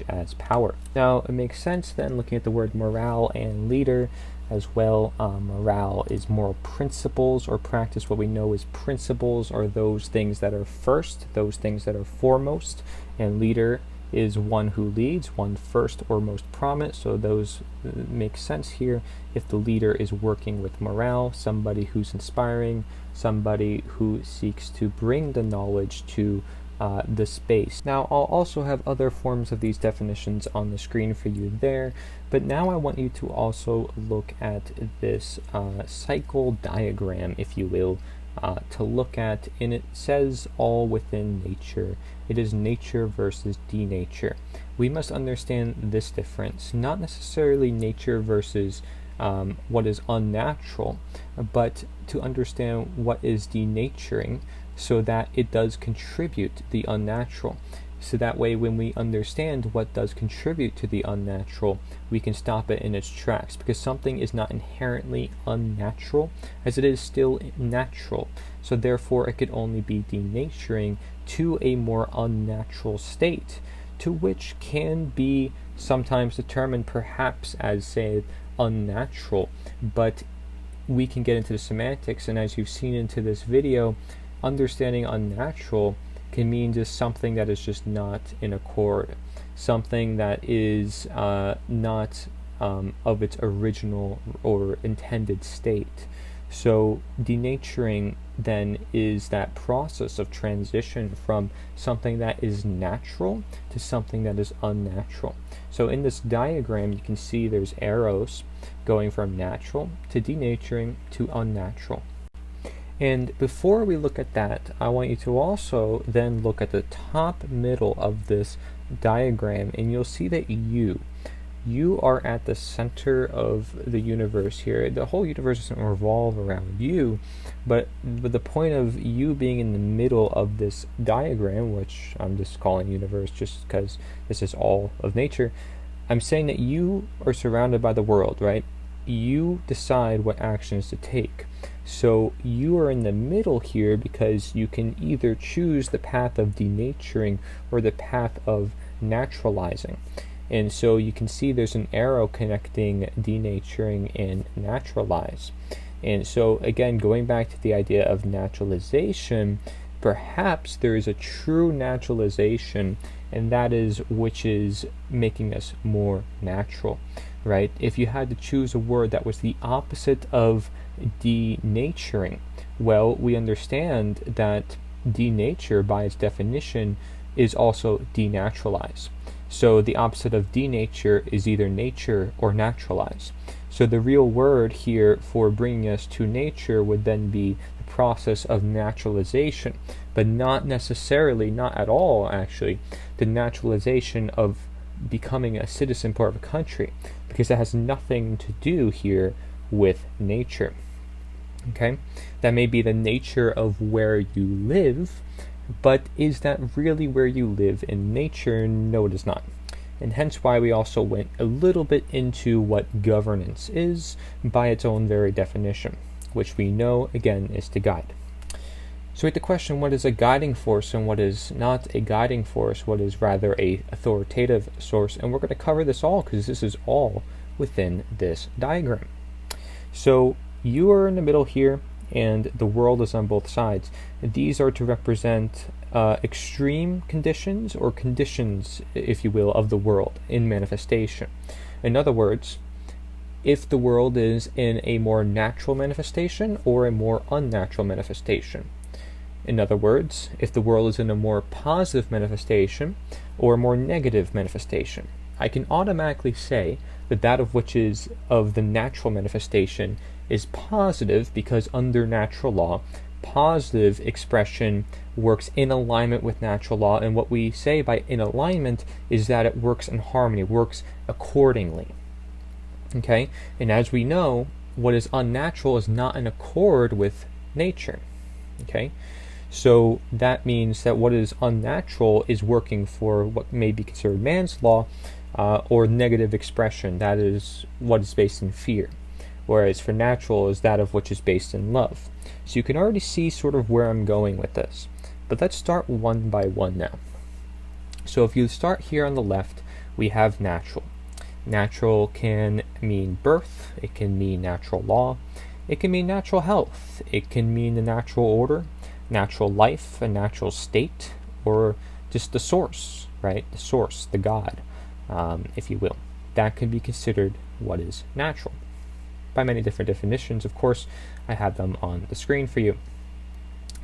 as power. Now, it makes sense then, looking at the word morale and leader as well. Morale is moral principles or practice. What we know as principles are those things that are first, those things that are foremost, and leader is one who leads, one first or most prominent. So those make sense here. If the leader is working with morale, somebody who's inspiring, somebody who seeks to bring the knowledge to the space. Now, I'll also have other forms of these definitions on the screen for you there, but now I want you to also look at this cycle diagram, if you will, to look at, and it says all within nature. It is nature versus denature. We must understand this difference, not necessarily nature versus what is unnatural, but to understand what is denaturing, so that it does contribute the unnatural. So that way, when we understand what does contribute to the unnatural, we can stop it in its tracks, because something is not inherently unnatural as it is still natural. So therefore, it could only be denaturing to a more unnatural state, to which can be sometimes determined perhaps as, say, unnatural, but we can get into the semantics, and as you've seen into this video, understanding unnatural can mean just something that is just not in accord, something that is not of its original or intended state. So denaturing then is that process of transition from something that is natural to something that is unnatural. So in this diagram, you can see there's arrows going from natural to denaturing to unnatural. And before we look at that, I want you to also then look at the top middle of this diagram, and you'll see that you are at the center of the universe here. The whole universe doesn't revolve around you, but the point of you being in the middle of this diagram, which I'm just calling universe just because this is all of nature, I'm saying that you are surrounded by the world, right? You decide what actions to take. So you are in the middle here because you can either choose the path of denaturing or the path of naturalizing. And so you can see there's an arrow connecting denaturing and naturalize. And so again, going back to the idea of naturalization, perhaps there is a true naturalization, and that is which is making us more natural, right? If you had to choose a word that was the opposite of denaturing, well, we understand that denature, by its definition, is also denaturalize. So the opposite of denature is either nature or naturalize. So the real word here for bringing us to nature would then be the process of naturalization, but not necessarily, not at all actually, the naturalization of becoming a citizen part of a country, because that has nothing to do here with nature. Okay, that may be the nature of where you live, but is that really where you live in nature? No, it is not. And hence why we also went a little bit into what governance is by its own very definition, which we know, again, is to guide. So we have the question, what is a guiding force and what is not a guiding force? What is rather a authoritative source? And we're going to cover this all because this is all within this diagram. So you are in the middle here, and the world is on both sides. These are to represent extreme conditions, or conditions, if you will, of the world in manifestation. In other words, if the world is in a more natural manifestation or a more unnatural manifestation. In other words, if the world is in a more positive manifestation or a more negative manifestation. I can automatically say that that of which is of the natural manifestation is positive, because under natural law, positive expression works in alignment with natural law, and what we say by in alignment is that it works in harmony, works accordingly. Okay? And as we know, what is unnatural is not in accord with nature. Okay? So that means that what is unnatural is working for what may be considered man's law, or negative expression, that is what is based in fear. Whereas for natural is that of which is based in love. So you can already see sort of where I'm going with this. But let's start one by one now. So if you start here on the left, we have natural. Natural can mean birth, it can mean natural law, it can mean natural health, it can mean the natural order, natural life, a natural state, or just the source, right? The source, the God, if you will. That can be considered what is natural. By many different definitions, of course, I have them on the screen for you.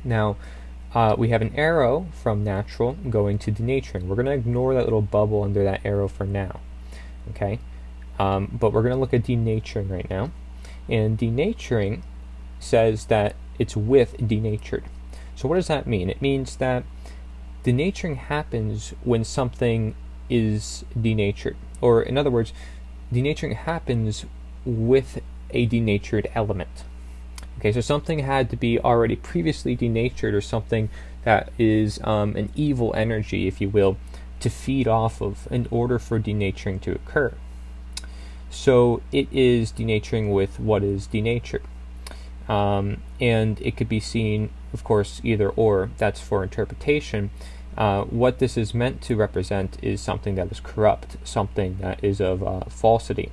Now, we have an arrow from natural going to denaturing. We're going to ignore that little bubble under that arrow for now, okay? But we're going to look at denaturing right now. And denaturing says that it's with denatured. So what does that mean? It means that denaturing happens when something is denatured. Or in other words, denaturing happens with a denatured element. Okay, so something had to be already previously denatured, or something that is an evil energy, if you will, to feed off of in order for denaturing to occur. So it is denaturing with what is denatured. And it could be seen, of course, either or. That's for interpretation. What this is meant to represent is something that is corrupt, something that is of falsity,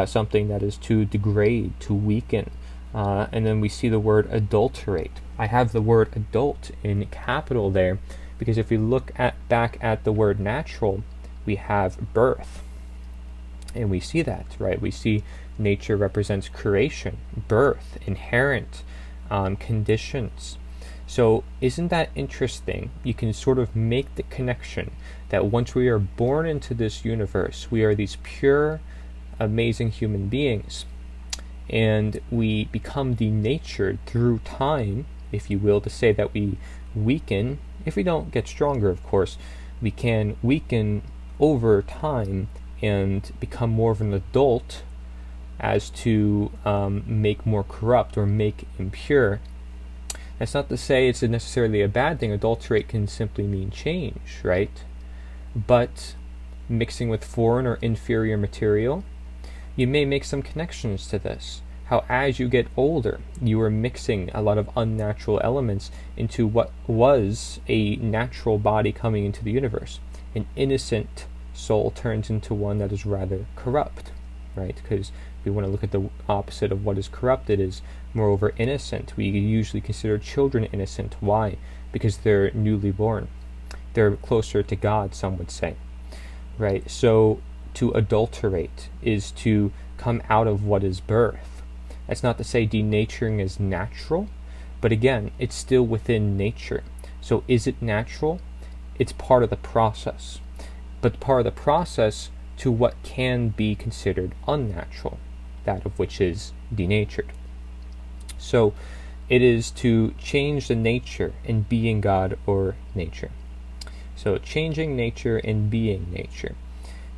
something that is to degrade, to weaken. And then we see the word adulterate. I have the word adult in capital there because if we look back at the word natural, we have birth. And we see that, right? We see nature represents creation, birth, inherent conditions. So isn't that interesting? You can sort of make the connection that once we are born into this universe, we are these pure, amazing human beings. And we become denatured through time, if you will, to say that we weaken. If we don't get stronger, of course, we can weaken over time and become more of an adult as to make more corrupt or make impure. That's not to say it's necessarily a bad thing. Adulterate can simply mean change, right? But mixing with foreign or inferior material, you may make some connections to this. How as you get older, you are mixing a lot of unnatural elements into what was a natural body coming into the universe. An innocent soul turns into one that is rather corrupt, right? Because we want to look at the opposite of what is corrupted is moreover innocent. We usually consider children innocent. Why? Because they're newly born. They're closer to God, some would say, right? So to adulterate is to come out of what is birth. That's not to say denaturing is natural, but again, it's still within nature. So is it natural? It's part of the process, but part of the process to what can be considered unnatural, that of which is denatured. So it is to change the nature in being God or nature. So changing nature and being nature.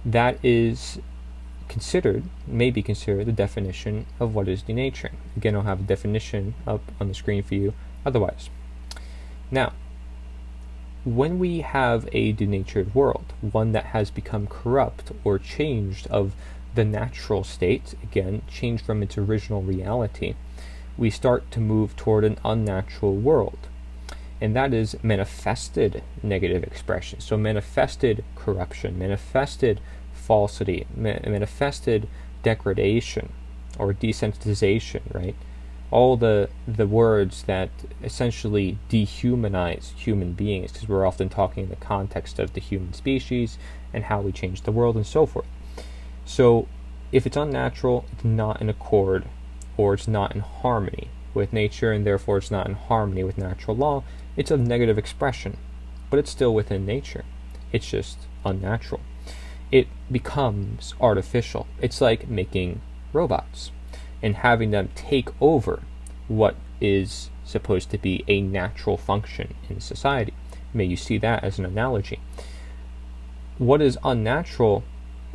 That is considered, may be considered the definition of what is denaturing. Again, I'll have a definition up on the screen for you otherwise. Now, when we have a denatured world, one that has become corrupt or changed of the natural state, again, changed from its original reality, we start to move toward an unnatural world. And that is manifested negative expression. So manifested corruption, manifested falsity, manifested degradation or desensitization, right? All the words that essentially dehumanize human beings, because we're often talking in the context of the human species and how we change the world and so forth. So if it's unnatural, it's not in accord or it's not in harmony with nature, and therefore it's not in harmony with natural law. It's of negative expression, but it's still within nature. It's just unnatural. It becomes artificial. It's like making robots and having them take over what is supposed to be a natural function in society. May you see that as an analogy. What is unnatural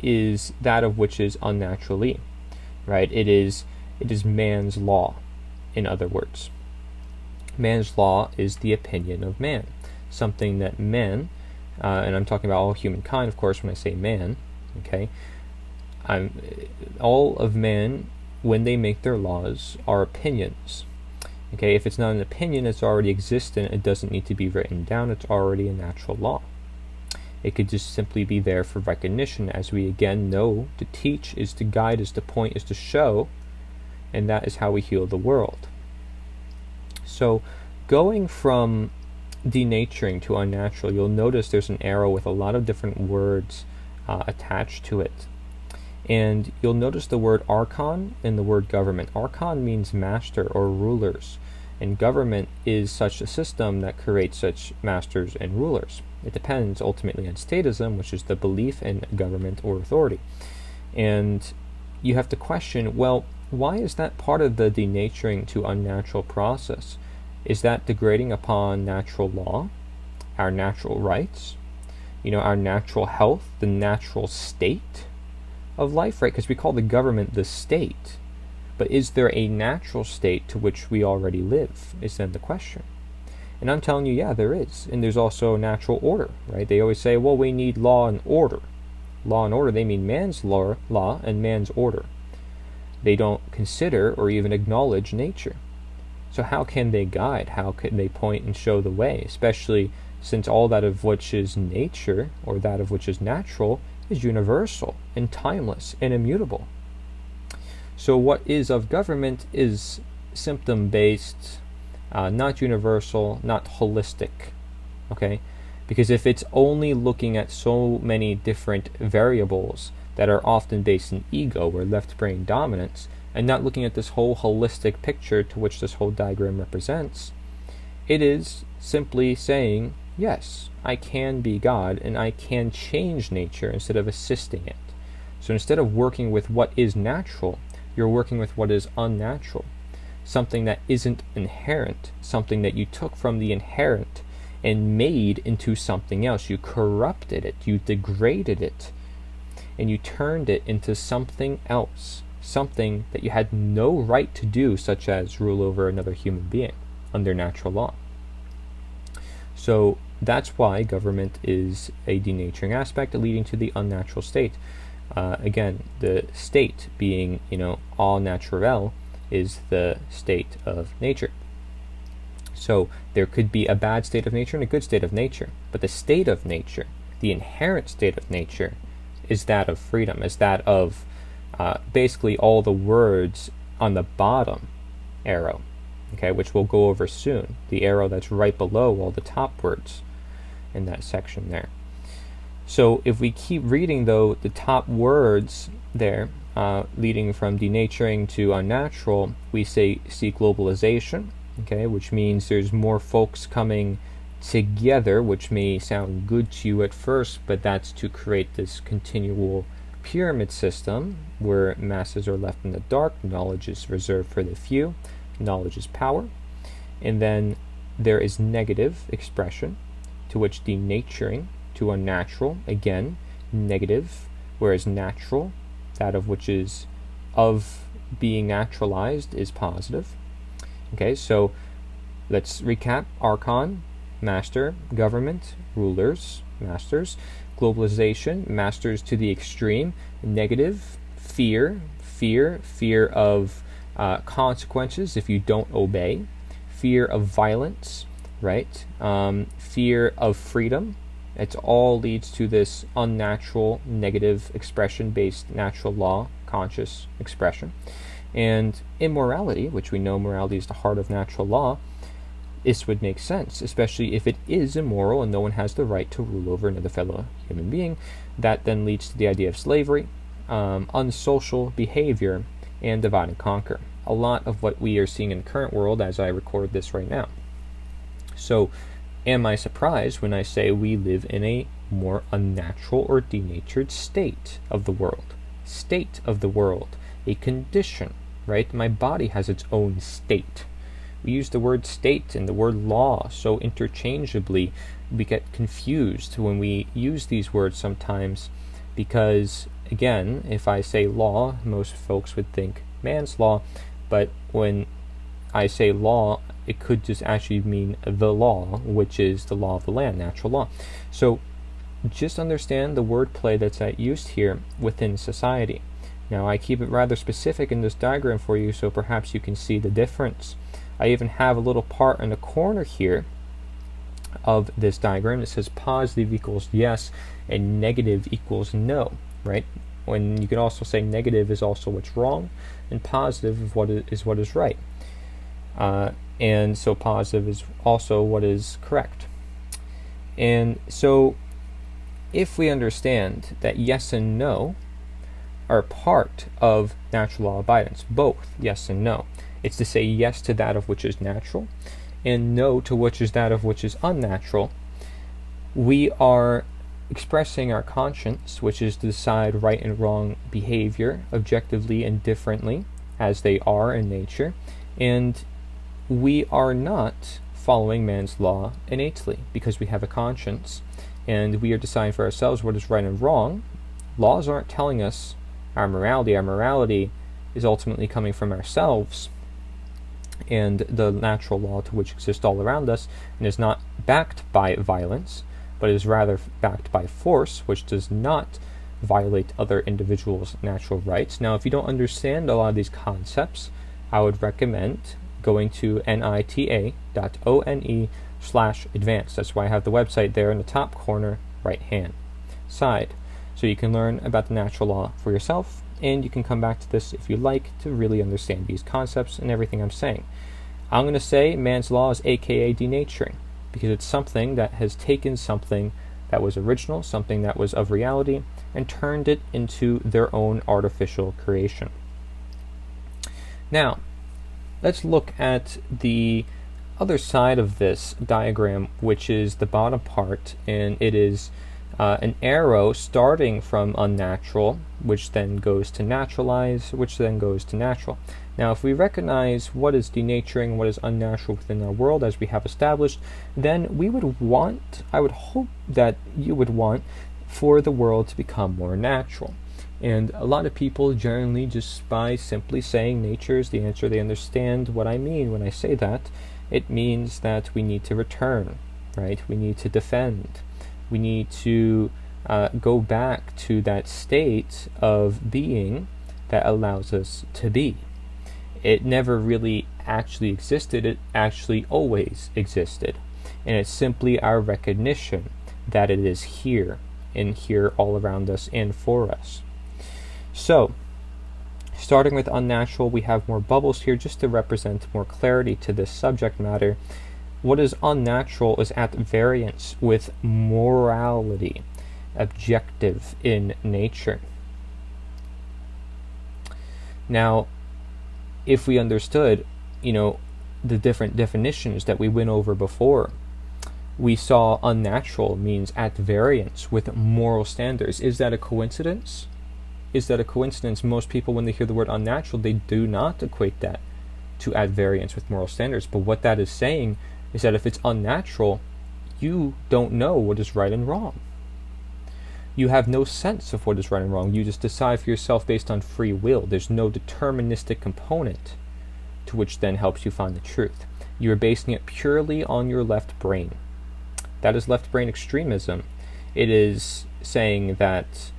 is that of which is unnaturally, right? It is man's law, in other words. Man's law is the opinion of man, something that men, and I'm talking about all humankind, of course, when I say man, okay? All of man, when they make their laws, are opinions. Okay, if it's not an opinion, it's already existent. It doesn't need to be written down. It's already a natural law. It could just simply be there for recognition, as we again know to teach is to guide, is to point, is to show, and that is how we heal the world. So going from denaturing to unnatural, you'll notice there's an arrow with a lot of different words attached to it. And you'll notice the word archon and the word government. Archon means master or rulers, and government is such a system that creates such masters and rulers. It depends ultimately on statism, which is the belief in government or authority. And you have to question, well, why is that part of the denaturing to unnatural process? Is that degrading upon natural law, our natural rights, our natural health, the natural state of life, right? Because we call the government the state. But is there a natural state to which we already live, is then the question. And I'm telling you, yeah, there is. And there's also natural order, right? They always say, well, we need law and order. Law and order, they mean man's law and man's order. They don't consider or even acknowledge nature. So how can they guide? How can they point and show the way? Especially since all that of which is nature, or that of which is natural, is universal and timeless and immutable. So what is of government is symptom-based, not universal, not holistic, okay? Because if it's only looking at so many different variables that are often based in ego or left brain dominance, and not looking at this whole holistic picture to which this whole diagram represents, it is simply saying, yes, I can be God and I can change nature instead of assisting it. So instead of working with what is natural, you're working with what is unnatural, something that isn't inherent, something that you took from the inherent and made into something else. You corrupted it, you degraded it, and you turned it into something else, something that you had no right to do, such as rule over another human being under natural law. So that's why government is a denaturing aspect leading to the unnatural state. Again, the state being, all natural is the state of nature. So there could be a bad state of nature and a good state of nature. But the state of nature, the inherent state of nature, is that of freedom, is that of basically all the words on the bottom arrow, okay, which we'll go over soon. The arrow that's right below all the top words in that section there. So if we keep reading, though, the top words there, leading from denaturing to unnatural, we see globalization, okay, which means there's more folks coming together, which may sound good to you at first, but that's to create this continual pyramid system where masses are left in the dark, knowledge is reserved for the few, knowledge is power. And then there is negative expression, to which denaturing to unnatural, again, negative, whereas natural, that of which is of being naturalized, is positive. Okay, so let's recap. Archon, master, government, rulers, masters, globalization, masters to the extreme, negative, fear of consequences if you don't obey, fear of violence, right? Fear of freedom. It all leads to this unnatural, negative expression-based natural law, conscious expression. And immorality, which we know morality is the heart of natural law, this would make sense, especially if it is immoral and no one has the right to rule over another fellow human being. That then leads to the idea of slavery, unsocial behavior, and divide and conquer. A lot of what we are seeing in the current world as I record this right now. So, am I surprised when I say we live in a more unnatural or denatured state of the world? State of the world, a condition, right? My body has its own state. We use the word state and the word law so interchangeably. We get confused when we use these words sometimes because, again, if I say law, most folks would think man's law, but when I say law, it could just actually mean the law, which is the law of the land, natural law. So just understand the wordplay that's used here within society. Now, I keep it rather specific in this diagram for you, so perhaps you can see the difference. I even have a little part in the corner here of this diagram that says positive equals yes and negative equals no, right? When you can also say negative is also what's wrong and positive is what is right. And so positive is also what is correct. And so if we understand that yes and no are part of natural law abidance, both yes and no, it's to say yes to that of which is natural and no to which is that of which is unnatural, we are expressing our conscience, which is to decide right and wrong behavior objectively and differently as they are in nature, and we are not following man's law innately because we have a conscience and we are deciding for ourselves what is right and wrong. Laws aren't telling us our morality is ultimately coming from ourselves and the natural law to which exists all around us, and is not backed by violence, but is rather backed by force, which does not violate other individuals' natural rights. Now, if you don't understand a lot of these concepts, I would recommend going to nita.one/advanced. That's why I have the website there in the top corner right hand side. So you can learn about the natural law for yourself, and you can come back to this if you like to really understand these concepts and everything I'm saying. I'm going to say man's law is aka denaturing, because it's something that has taken something that was original, something that was of reality, and turned it into their own artificial creation. Now, let's look at the other side of this diagram, which is the bottom part, and it is an arrow starting from unnatural, which then goes to naturalize, which then goes to natural. Now, if we recognize what is denaturing, what is unnatural within our world, as we have established, then we would want, I would hope that you would want, for the world to become more natural. And a lot of people generally, just by simply saying nature is the answer, they understand what I mean when I say that. It means that we need to return, right? We need to defend. We need to go back to that state of being that allows us to be. It never really actually existed, it actually always existed. And it's simply our recognition that it is here, and here all around us and for us. So, starting with unnatural, we have more bubbles here just to represent more clarity to this subject matter. What is unnatural is at variance with morality, objective in nature. Now, if we understood, the different definitions that we went over before, we saw unnatural means at variance with moral standards. Is that a coincidence? Is that a coincidence? Most people, when they hear the word unnatural, they do not equate that to at variance with moral standards. But what that is saying is that if it's unnatural, you don't know what is right and wrong. You have no sense of what is right and wrong. You just decide for yourself based on free will. There's no deterministic component to which then helps you find the truth. You are basing it purely on your left brain. That is left brain extremism. It is saying that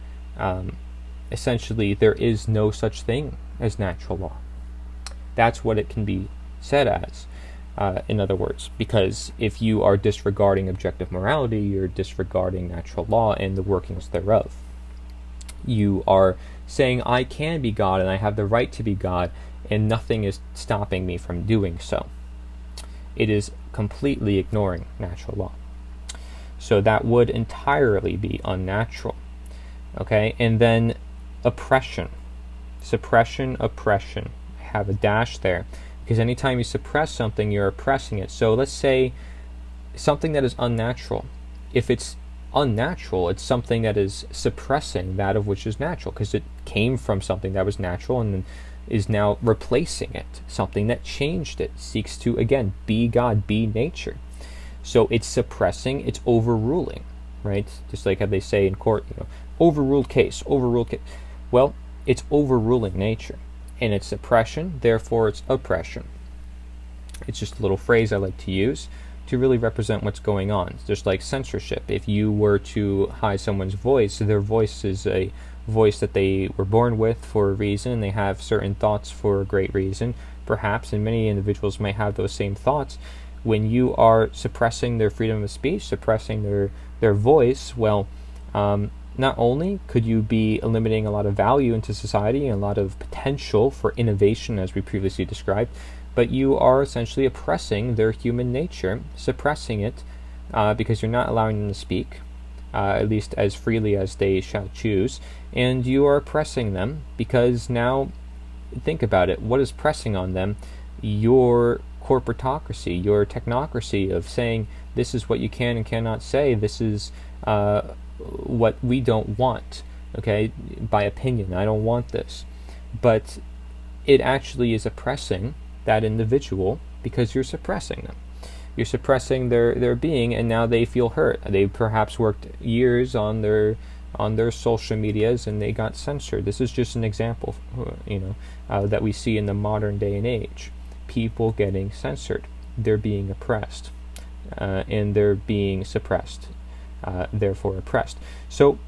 essentially there is no such thing as natural law. That's what it can be said as. In other words, because if you are disregarding objective morality, you're disregarding natural law and the workings thereof. You are saying, I can be God and I have the right to be God, and nothing is stopping me from doing so. It is completely ignoring natural law. So that would entirely be unnatural. Okay, and then oppression. Suppression, oppression. I have a dash there. Because anytime you suppress something, you're oppressing it. So let's say something that is unnatural. If it's unnatural, it's something that is suppressing that of which is natural, because it came from something that was natural and is now replacing it. Something that changed it, seeks to, again, be God, be nature. So it's suppressing, it's overruling, right? Just like how they say in court, overruled case, overruled case. Well, it's overruling nature. And it's suppression, therefore it's oppression. It's just a little phrase I like to use to really represent what's going on. It's just like censorship. If you were to hide someone's voice, their voice is a voice that they were born with for a reason. They have certain thoughts for a great reason, perhaps, and many individuals may have those same thoughts. When you are suppressing their freedom of speech, suppressing their voice, well, not only could you be eliminating a lot of value into society and a lot of potential for innovation, as we previously described, but you are essentially oppressing their human nature, suppressing it, because you're not allowing them to speak, at least as freely as they shall choose, and you are oppressing them because now, think about it, what is pressing on them? Your corporatocracy, your technocracy of saying this is what you can and cannot say, this is what we don't want, okay, by opinion, I don't want this. But it actually is oppressing that individual because you're suppressing them. You're suppressing their being, and now they feel hurt. They perhaps worked years on their on their social medias and they got censored. This is just an example, that we see in the modern day and age. People getting censored. They're being oppressed. And they're being suppressed. Therefore oppressed. So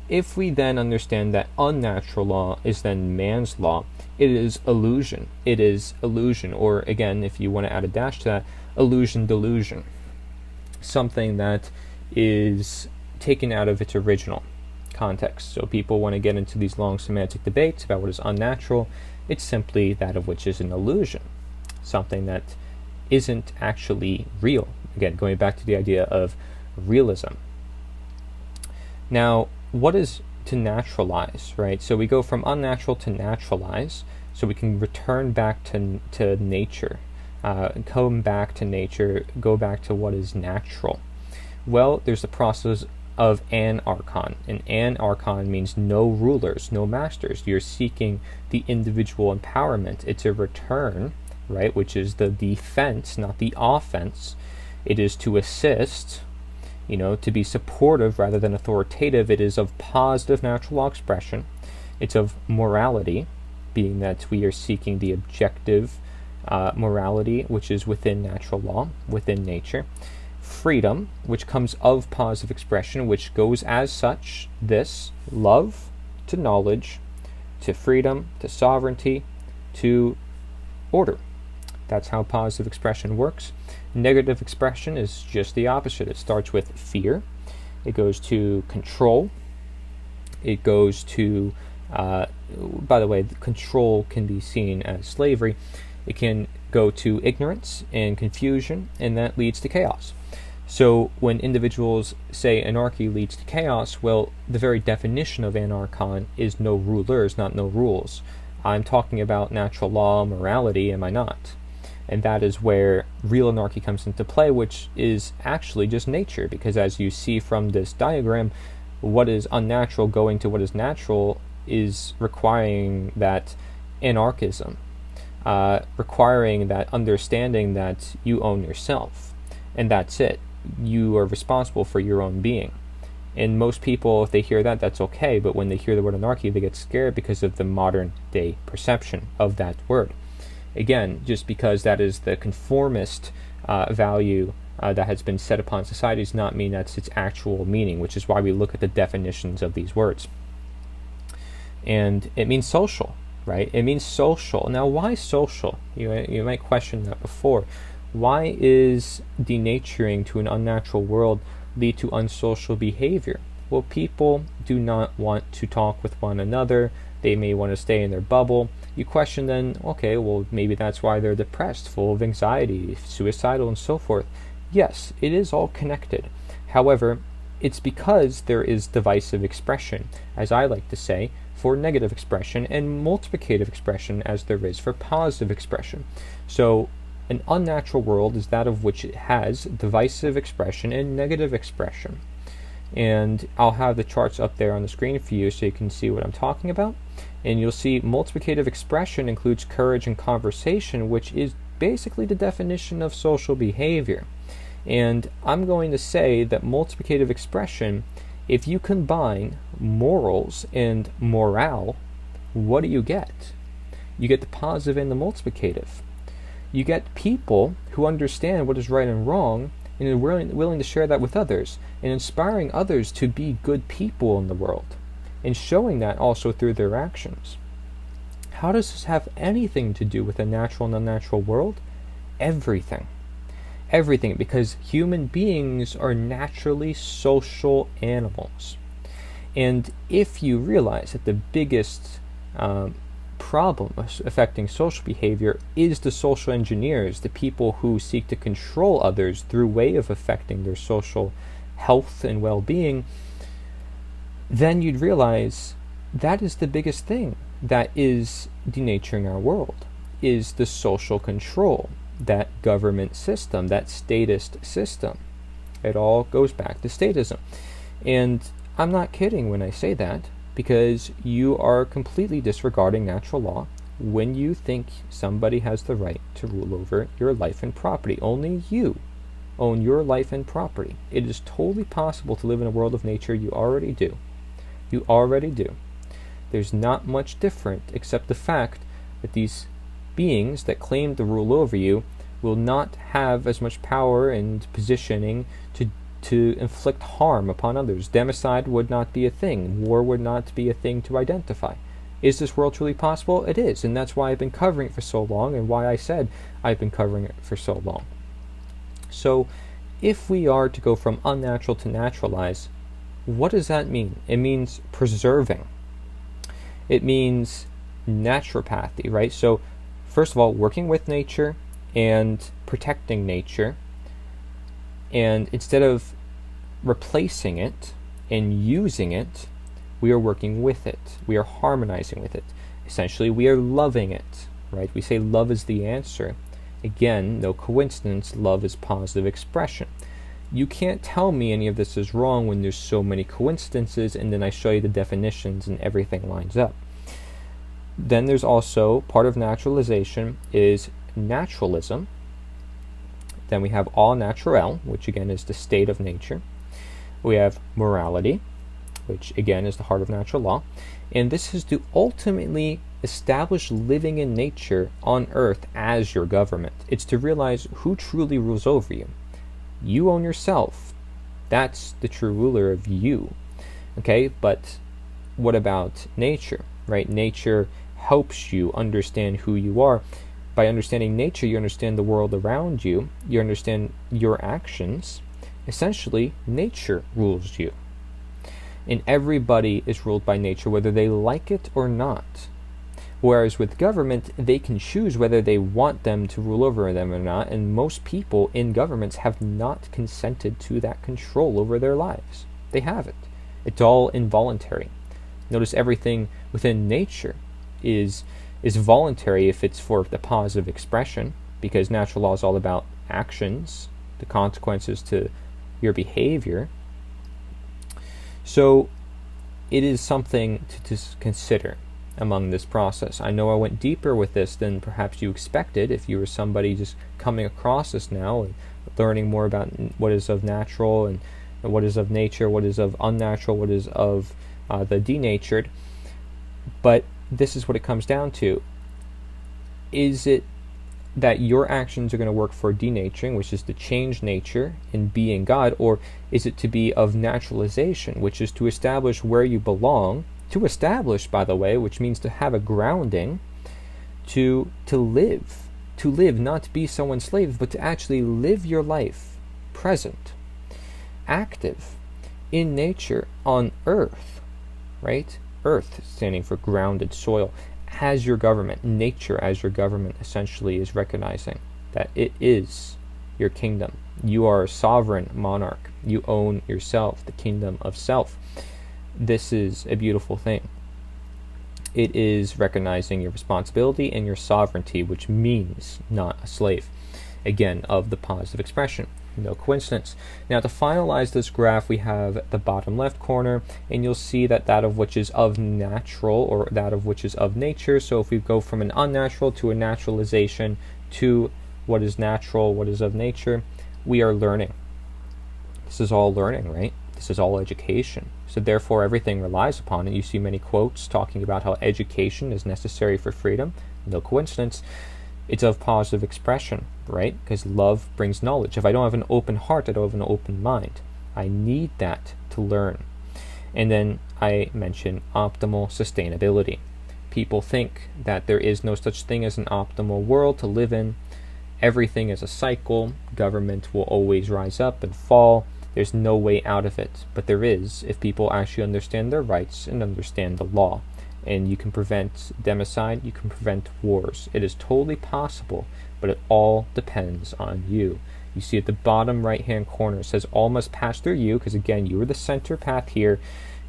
if we then understand that unnatural law is then man's law, it is illusion. It is illusion, or again, if you want to add a dash to that, illusion delusion. Something that is taken out of its original context. So people want to get into these long semantic debates about what is unnatural. It's simply that of which is an illusion. Something that isn't actually real. Again, going back to the idea of realism. Now, what is to naturalize, right? So we go from unnatural to naturalize, so we can return back to nature, come back to nature, go back to what is natural. Well, there's the process of anarchon. And anarchon means no rulers, no masters. You're seeking the individual empowerment. It's a return, right, which is the defense, not the offense. It is to assist, to be supportive rather than authoritative. It is of positive natural law expression. It's of morality, being that we are seeking the objective morality, which is within natural law, within nature. Freedom, which comes of positive expression, which goes as such, this, love to knowledge, to freedom, to sovereignty, to order. That's how positive expression works. Negative expression is just the opposite. It starts with fear. It goes to control. It goes to, by the way, control can be seen as slavery. It can go to ignorance and confusion, and that leads to chaos. So when individuals say anarchy leads to chaos, well, the very definition of anarchon is no rulers, not no rules. I'm talking about natural law, morality, am I not? And that is where real anarchy comes into play, which is actually just nature, because as you see from this diagram, what is unnatural going to what is natural is requiring that anarchism, requiring that understanding that you own yourself, and that's it. You are responsible for your own being. And most people, if they hear that, that's okay, but when they hear the word anarchy, they get scared because of the modern day perception of that word. Again, just because that is the conformist value that has been set upon society does not mean that's its actual meaning, which is why we look at the definitions of these words. And it means social, right? It means social. Now, why social? You might question that before. Why is denaturing to an unnatural world lead to unsocial behavior? Well, people do not want to talk with one another. They may want to stay in their bubble. You question then, okay, well, maybe that's why they're depressed, full of anxiety, suicidal, and so forth. Yes, it is all connected. However, it's because there is divisive expression, as I like to say, for negative expression, and multiplicative expression as there is for positive expression. So an unnatural world is that of which it has divisive expression and negative expression. And I'll have the charts up there on the screen for you so you can see what I'm talking about. And you'll see multiplicative expression includes courage and conversation, which is basically the definition of social behavior. And I'm going to say that multiplicative expression, if you combine morals and morale, what do you get? You get the positive and the multiplicative. You get people who understand what is right and wrong and are willing to share that with others, and inspiring others to be good people in the world, and showing that also through their actions. How does this have anything to do with a natural and unnatural world? Everything. Everything, because human beings are naturally social animals. And if you realize that the biggest problem affecting social behavior is the social engineers, the people who seek to control others through way of affecting their social health and well-being, then you'd realize that is the biggest thing that is denaturing our world, is the social control, that government system, that statist system. It all goes back to statism. And I'm not kidding when I say that, because you are completely disregarding natural law when you think somebody has the right to rule over your life and property. Only you own your life and property. It is totally possible to live in a world of nature. You already do. You already do. There's not much different except the fact that these beings that claim to rule over you will not have as much power and positioning to inflict harm upon others. Democide would not be a thing. War would not be a thing to identify. Is this world truly possible? It is, and that's why I've been covering it for so long, and why I said I've been covering it for so long. So, if we are to go from unnatural to naturalize, what does that mean? It means preserving. It means naturopathy, right? So, first of all, working with nature and protecting nature, and instead of replacing it and using it, we are working with it. We are harmonizing with it. Essentially, we are loving it, right? We say love is the answer. Again, no coincidence, love is positive expression. You can't tell me any of this is wrong when there's so many coincidences, and then I show you the definitions and everything lines up. Then there's also, part of naturalization is naturalism. Then we have all natural, which again is the state of nature. We have morality, which again is the heart of natural law. And this is to ultimately establish living in nature on earth as your government. It's to realize who truly rules over you. You own yourself. That's the true ruler of you. Okay, but what about nature, right? Nature helps you understand who you are. By understanding nature, you understand the world around you. You understand your actions. Essentially, nature rules you. And everybody is ruled by nature, whether they like it or not. Whereas with government, they can choose whether they want them to rule over them or not, and most people in governments have not consented to that control over their lives. They haven't. It's all involuntary. Notice everything within nature is voluntary if it's for the positive expression, because natural law is all about actions, the consequences to your behavior. So it is something to consider among this process. I know I went deeper with this than perhaps you expected if you were somebody just coming across this now and learning more about what is of natural and what is of nature, what is of unnatural, what is of the denatured. But this is what it comes down to. Is it that your actions are going to work for denaturing, which is to change nature and being God, or is it to be of naturalization, which is to establish where you belong, to establish, by the way, which means to have a grounding, to live, not to be someone's slave, but to actually live your life, present, active, in nature, on earth, right? Earth standing for grounded soil, as your government. Nature as your government essentially is recognizing that it is your kingdom. You are a sovereign monarch. You own yourself, the kingdom of self. This is a beautiful thing. It is recognizing your responsibility and your sovereignty, which means not a slave. Again, of the positive expression. No coincidence. Now, to finalize this graph, we have the bottom left corner, and you'll see that of which is of natural, or that of which is of nature. So if we go from an unnatural to a naturalization to what is natural, what is of nature, we are learning. This is all learning, right? This is all education. So therefore, everything relies upon it. You see many quotes talking about how education is necessary for freedom. No coincidence. It's of positive expression, right? Because love brings knowledge. If I don't have an open heart, I don't have an open mind. I need that to learn. And then I mention optimal sustainability. People think that there is no such thing as an optimal world to live in. Everything is a cycle. Government will always rise up and fall. There's no way out of it. But there is, if people actually understand their rights and understand the law. And you can prevent democide, you can prevent wars. It is totally possible, but it all depends on you. You see at the bottom right-hand corner, it says all must pass through you, because again, you are the center path here,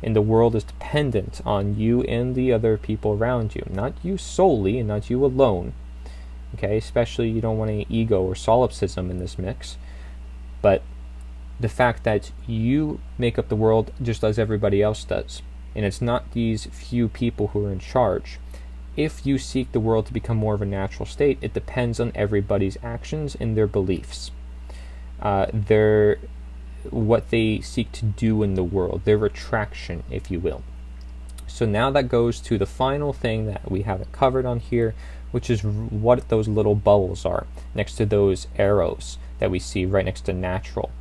and the world is dependent on you and the other people around you. Not you solely, and not you alone. Okay, especially you don't want any ego or solipsism in this mix. But the fact that you make up the world just as everybody else does. And it's not these few people who are in charge. If you seek the world to become more of a natural state, it depends on everybody's actions and their beliefs. What they seek to do in the world, their attraction, if you will. So now that goes to the final thing that we haven't covered on here, which is what those little bubbles are next to those arrows that we see right next to natural.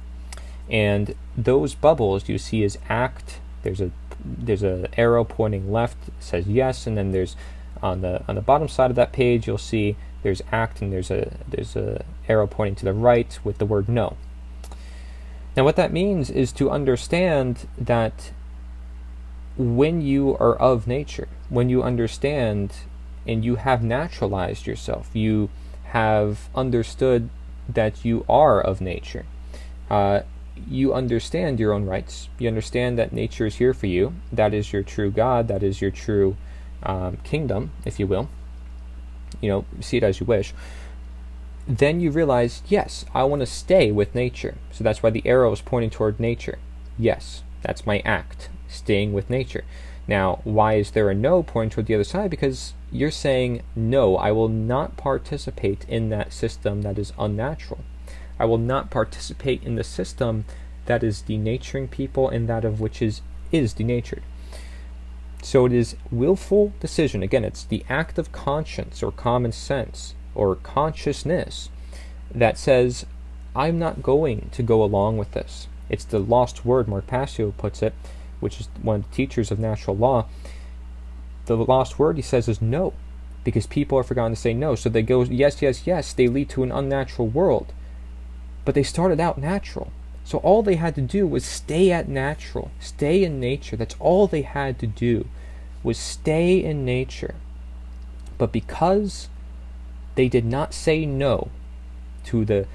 And those bubbles you see is act. There's a arrow pointing left, says yes, and then there's on the bottom side of that page you'll see there's act, and there's a arrow pointing to the right with the word no. Now what that means is to understand that when you are of nature, when you understand and you have naturalized yourself, you have understood that you are of nature, you understand your own rights, you understand that nature is here for you, that is your true God, that is your true kingdom, if you will, see it as you wish, then you realize, yes, I want to stay with nature. So that's why the arrow is pointing toward nature. Yes, that's my act, staying with nature. Now, why is there a no pointing toward the other side? Because you're saying, no, I will not participate in that system that is unnatural. I will not participate in the system that is denaturing people and that of which is denatured. So it is willful decision. Again, it's the act of conscience or common sense or consciousness that says, I'm not going to go along with this. It's the lost word, Mark Passio puts it, which is one of the teachers of natural law. The lost word, he says, is no, because people have forgotten to say no. So they go, yes, yes, yes. They lead to an unnatural world. But they started out natural. So all they had to do was stay at natural, stay in nature. That's all they had to do, was stay in nature. But because they did not say no to the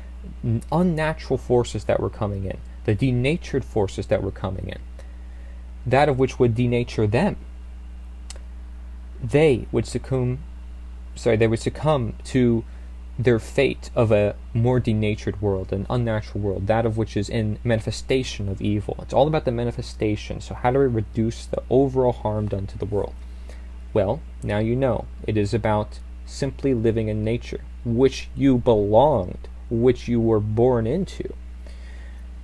unnatural forces that were coming in, the denatured forces that were coming in, that of which would denature them, they would succumb to their fate of a more denatured world, an unnatural world, that of which is in manifestation of evil. It's all about the manifestation. So how do we reduce the overall harm done to the world? Well, now you know. It is about simply living in nature, which you belonged, which you were born into.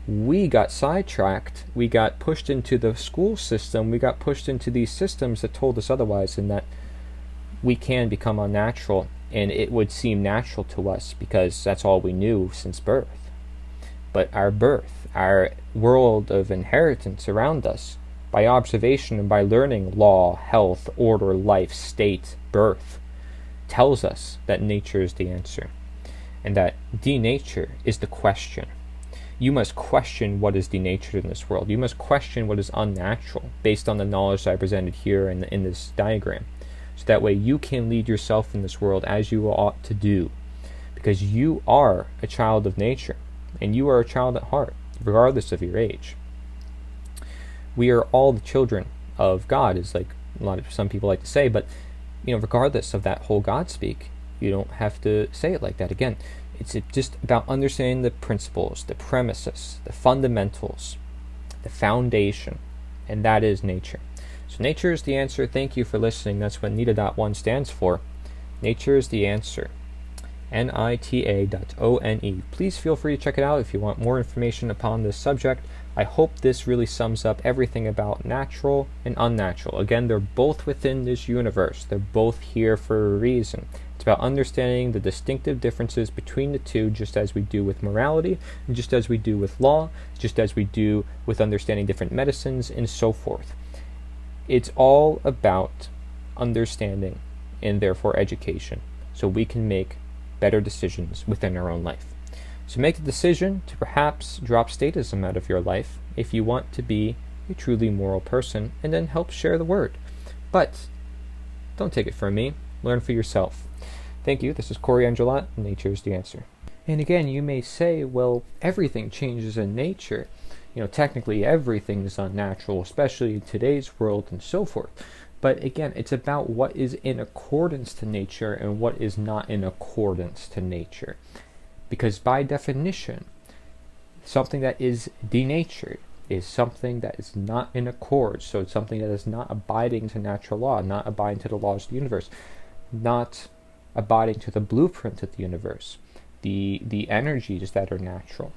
We got sidetracked, we got pushed into the school system, we got pushed into these systems that told us otherwise, and that we can become unnatural, and it would seem natural to us because that's all we knew since birth. But our birth, our world of inheritance around us, by observation and by learning law, health, order, life, state, birth, tells us that nature is the answer, and that denature is the question. You must question what is denatured in this world. You must question what is unnatural based on the knowledge that I presented here in this diagram. So that way you can lead yourself in this world as you ought to do. Because you are a child of nature, and you are a child at heart, regardless of your age. We are all the children of God, is like some people like to say, but regardless of that whole God speak, you don't have to say it like that. Again, it's just about understanding the principles, the premises, the fundamentals, the foundation, and that is nature. So nature is the answer. Thank you for listening. That's what NITA.1 stands for. Nature is the answer. NITA.ONE. Please feel free to check it out if you want more information upon this subject. I hope this really sums up everything about natural and unnatural. Again, they're both within this universe. They're both here for a reason. It's about understanding the distinctive differences between the two, just as we do with morality, and just as we do with law, just as we do with understanding different medicines, and so forth. It's all about understanding and therefore education, so we can make better decisions within our own life. So make the decision to perhaps drop statism out of your life if you want to be a truly moral person, and then help share the word. But don't take it from me. Learn for yourself. Thank you. This is Cory Endrulat. Nature is the answer. And again, you may say, well, everything changes in nature. Technically everything is unnatural, especially in today's world and so forth. But again, it's about what is in accordance to nature and what is not in accordance to nature. Because by definition, something that is denatured is something that is not in accord. So it's something that is not abiding to natural law, not abiding to the laws of the universe, not abiding to the blueprint of the universe, the energies that are natural.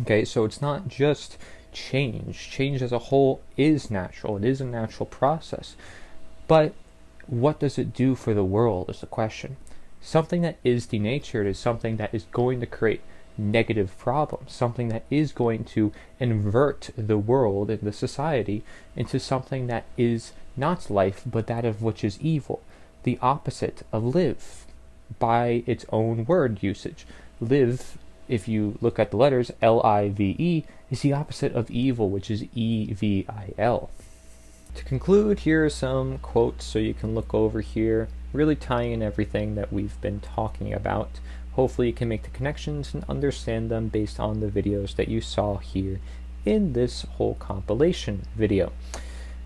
Okay, so it's not just change. Change as a whole is natural. It is a natural process. But what does it do for the world is the question. Something that is denatured is something that is going to create negative problems, something that is going to invert the world and the society into something that is not life, but that of which is evil, the opposite of live, by its own word usage. Live, if you look at the letters, L-I-V-E, is the opposite of evil, which is E-V-I-L. To conclude, here are some quotes so you can look over here, really tying in everything that we've been talking about. Hopefully you can make the connections and understand them based on the videos that you saw here in this whole compilation video.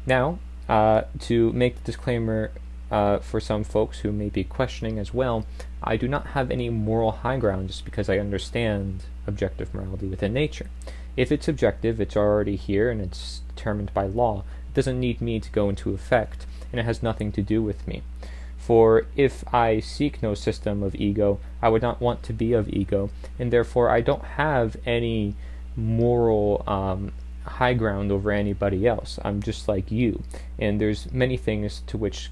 Now, to make the disclaimer for some folks who may be questioning as well, I do not have any moral high ground just because I understand objective morality within nature. If it's objective, it's already here and it's determined by law. It doesn't need me to go into effect, and it has nothing to do with me. For if I seek no system of ego, I would not want to be of ego, and therefore I don't have any moral high ground over anybody else. I'm just like you, and there's many things to which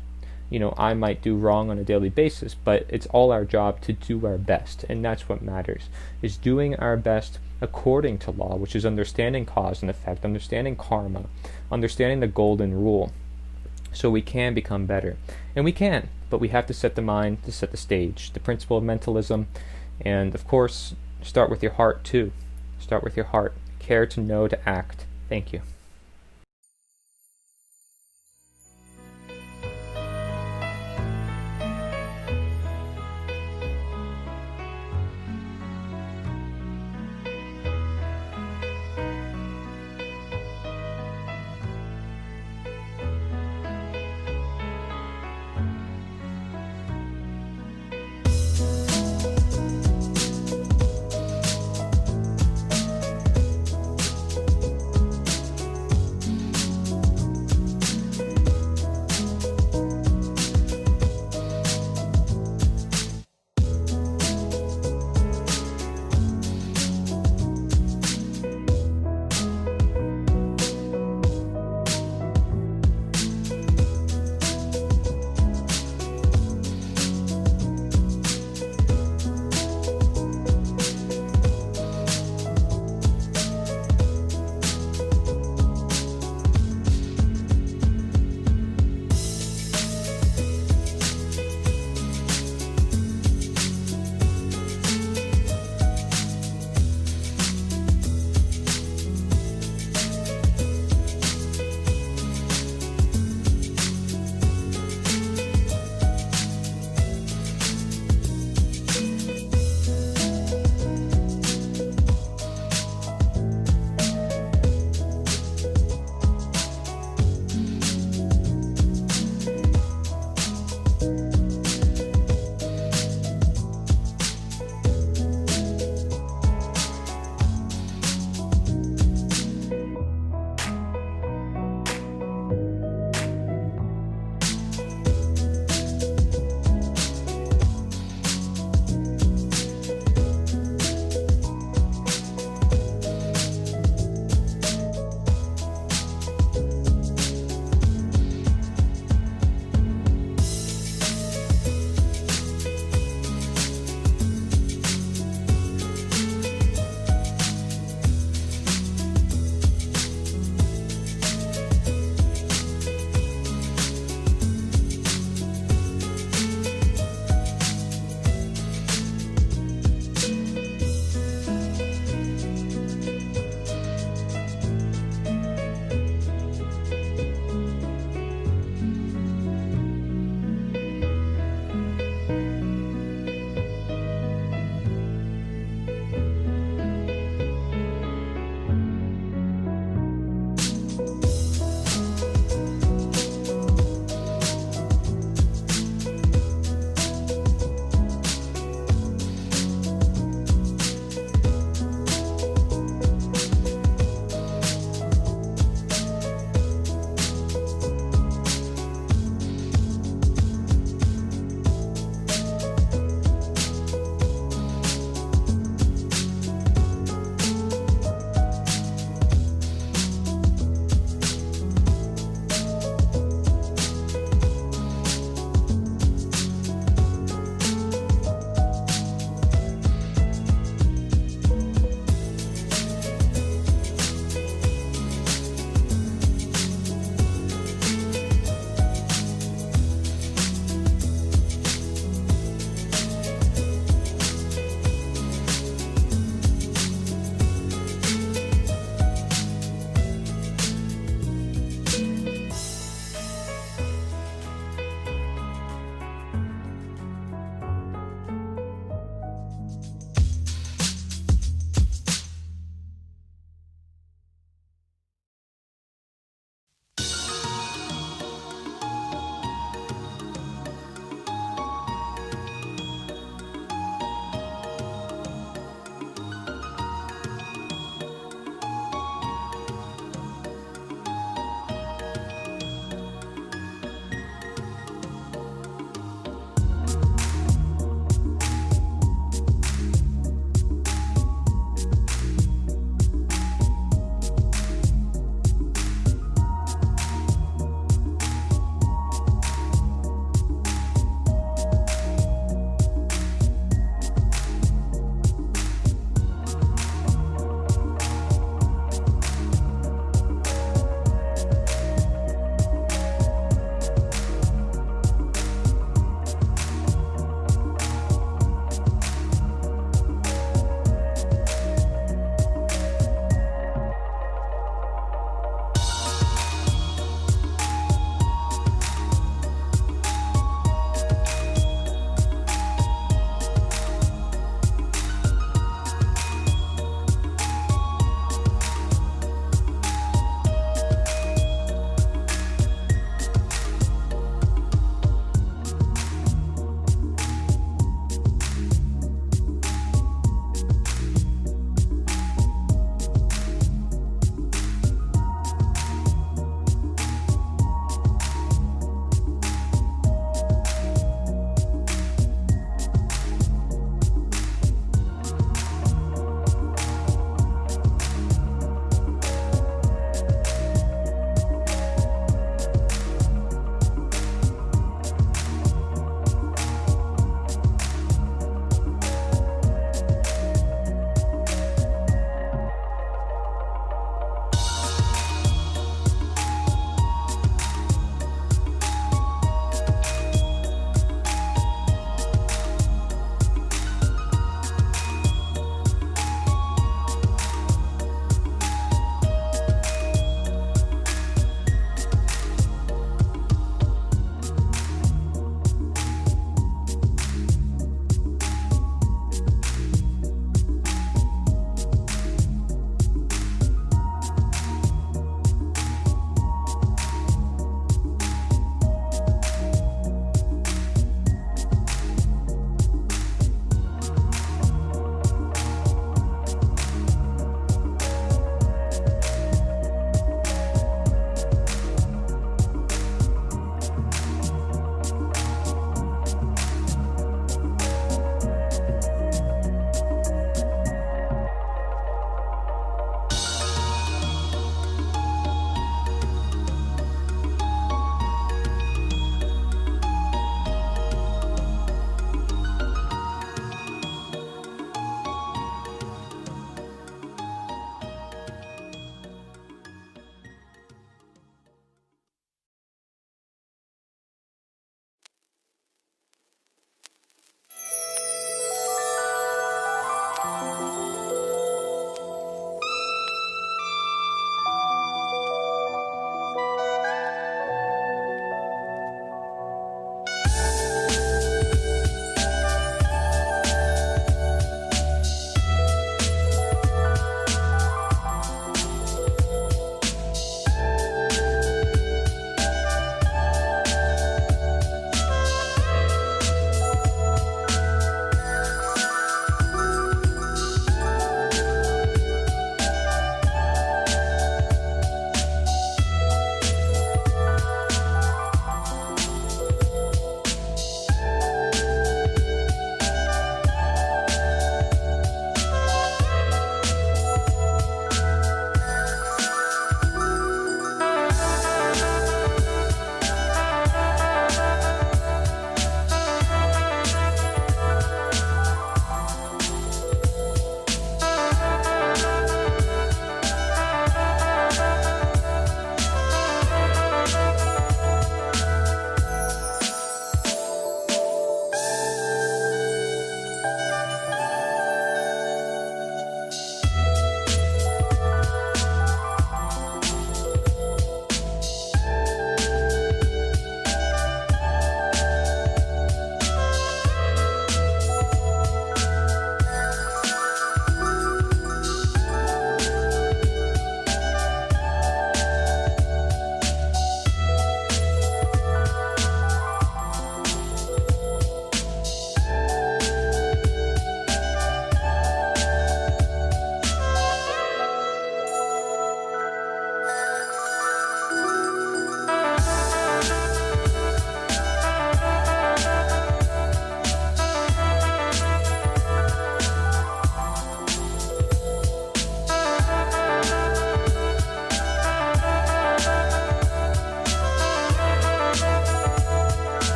I might do wrong on a daily basis, but it's all our job to do our best, and that's what matters, is doing our best according to law, which is understanding cause and effect, understanding karma, understanding the golden rule, so we can become better. And we can, but we have to set the mind, to set the stage, the principle of mentalism, and of course, start with your heart too. Start with your heart. Care to know to act. Thank you.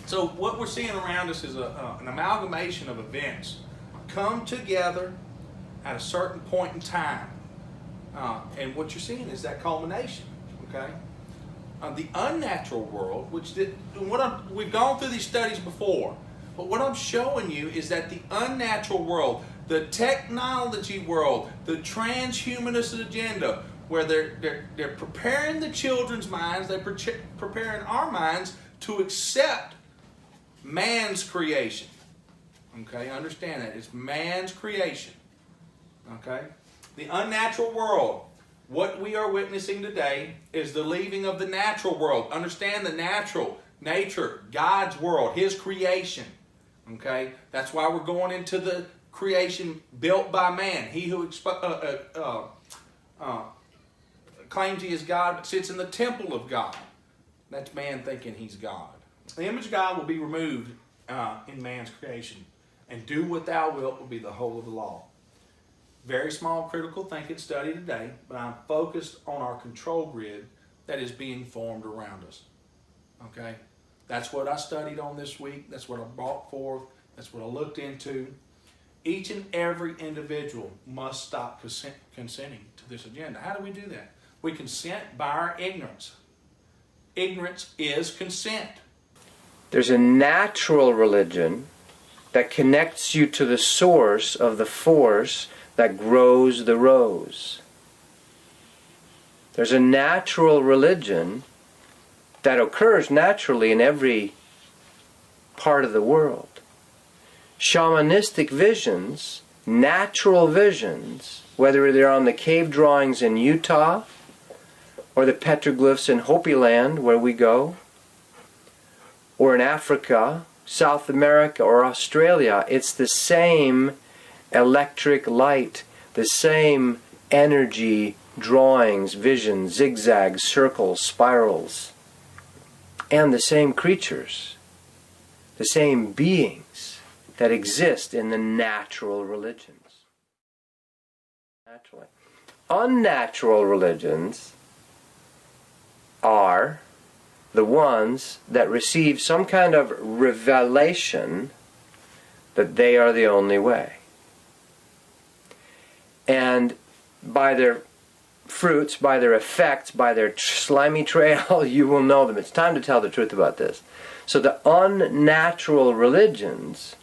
So what we're seeing around us is an amalgamation of events come together at a certain point in time. And what you're seeing is that culmination, okay? The unnatural world, we've gone through these studies before, but what I'm showing you is that the unnatural world, the technology world, the transhumanist agenda, where they're preparing the children's minds, they're preparing our minds to accept man's creation. Okay, understand that. It's man's creation. Okay? The unnatural world, what we are witnessing today is the leaving of the natural world. Understand the natural, nature, God's world, His creation. Okay? That's why we're going into the creation built by man. He who claims he is God but sits in the temple of God. That's man thinking he's God. The image of God will be removed in man's creation. And do what thou wilt will be the whole of the law. Very small critical thinking study today, but I'm focused on our control grid that is being formed around us. Okay? That's what I studied on this week. That's what I brought forth. That's what I looked into. Each and every individual must stop consenting to this agenda. How do we do that? We consent by our ignorance. Ignorance is consent. There's a natural religion that connects you to the source of the force that grows the rose. There's a natural religion that occurs naturally in every part of the world. Shamanistic visions, natural visions, whether they're on the cave drawings in Utah or the petroglyphs in Hopi Land where we go, or in Africa, South America, or Australia, it's the same electric light, the same energy, drawings, visions, zigzags, circles, spirals, and the same creatures, the same beings that exist in the natural religions. Naturally. Unnatural religions are the ones that receive some kind of revelation that they are the only way. And by their fruits, by their effects, by their slimy trail, you will know them. It's time to tell the truth about this. So the unnatural religions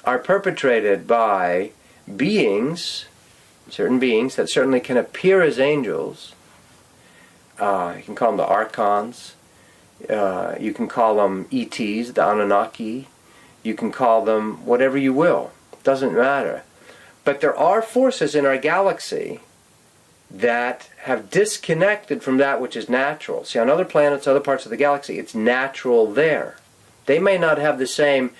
are perpetrated by beings, certain beings that certainly can appear as angels. You can call them the archons. You can call them ETs, the Anunnaki. You can call them whatever you will. It doesn't matter. But there are forces in our galaxy that have disconnected from that which is natural. See, on other planets, other parts of the galaxy, it's natural there. They may not have the same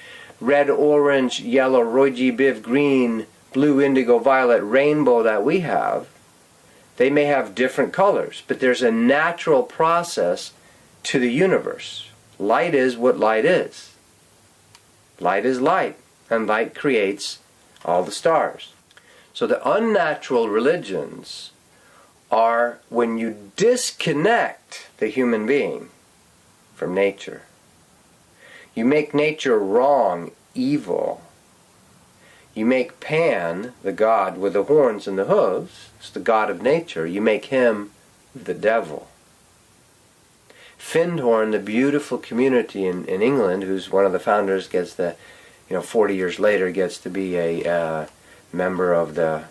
red, orange, yellow, roji, biv, green, blue, indigo, violet, rainbow that we have. They may have different colors, but there's a natural process to the universe. Light is what light is. Light is light, and light creates all the stars. So the unnatural religions are when you disconnect the human being from nature. You make nature wrong, evil. You make Pan, the god with the horns and the hooves, it's the god of nature, you make him the devil. Findhorn, the beautiful community in England, who's one of the founders, gets the, 40 years later gets to be a member of the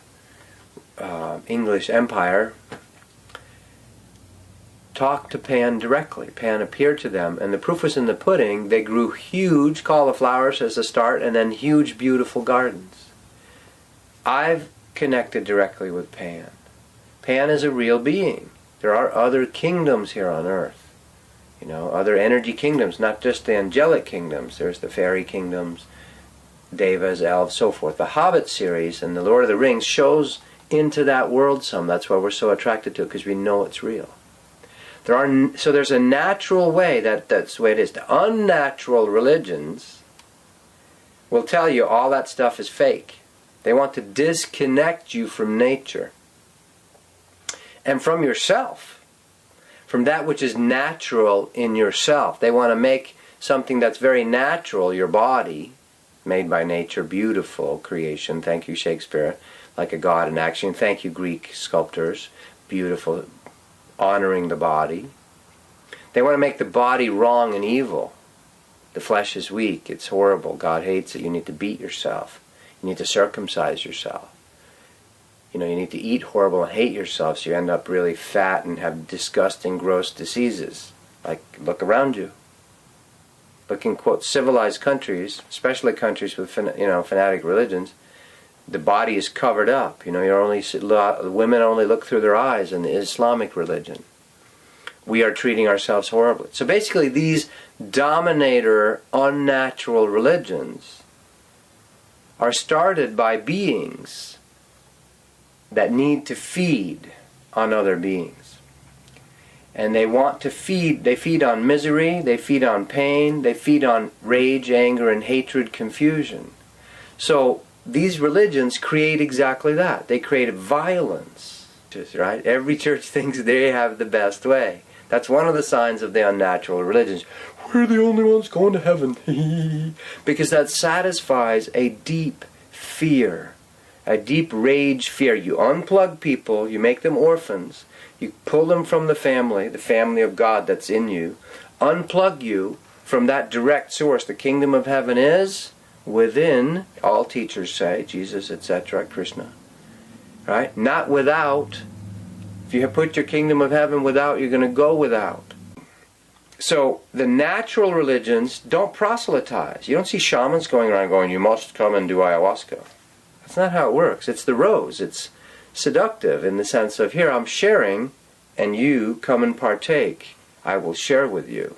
English Empire, talked to Pan directly. Pan appeared to them, and the proof was in the pudding. They grew huge cauliflowers as a start, and then huge, beautiful gardens. I've connected directly with Pan. Pan is a real being. There are other kingdoms here on Earth. Other energy kingdoms, not just the angelic kingdoms. There's the fairy kingdoms, devas, elves, so forth. The Hobbit series and the Lord of the Rings shows into that world some. That's why we're so attracted to it, because we know it's real. So there's a natural way, that's the way it is. The unnatural religions will tell you all that stuff is fake. They want to disconnect you from nature and from yourself, from that which is natural in yourself. They want to make something that's very natural, your body, made by nature, beautiful creation, thank you Shakespeare, like a god in action, thank you Greek sculptors, beautiful, honoring the body. They want to make the body wrong and evil. The flesh is weak, it's horrible, God hates it, you need to beat yourself, you need to circumcise yourself. You know, you need to eat horrible and hate yourself so you end up really fat and have disgusting, gross diseases. Like, look around you. Look in, quote, civilized countries, especially countries with, fanatic religions, the body is covered up. You know, women only look through their eyes in the Islamic religion. We are treating ourselves horribly. So basically these dominator, unnatural religions are started by beings that need to feed on other beings. And they want to feed, they feed on misery, they feed on pain, they feed on rage, anger, and hatred, confusion. So these religions create exactly that. They create violence, right? Every church thinks they have the best way. That's one of the signs of the unnatural religions. We're the only ones going to heaven. Because that satisfies a deep fear, a deep rage fear. You unplug people, you make them orphans, you pull them from the family of God that's in you, unplug you from that direct source. The kingdom of heaven is within, all teachers say, Jesus, etc., Krishna. Right? Not without. If you put your kingdom of heaven without, you're going to go without. So the natural religions don't proselytize. You don't see shamans going around going, you must come and do ayahuasca. That's not how it works. It's the rose. It's seductive in the sense of, here I'm sharing and you come and partake. I will share with you.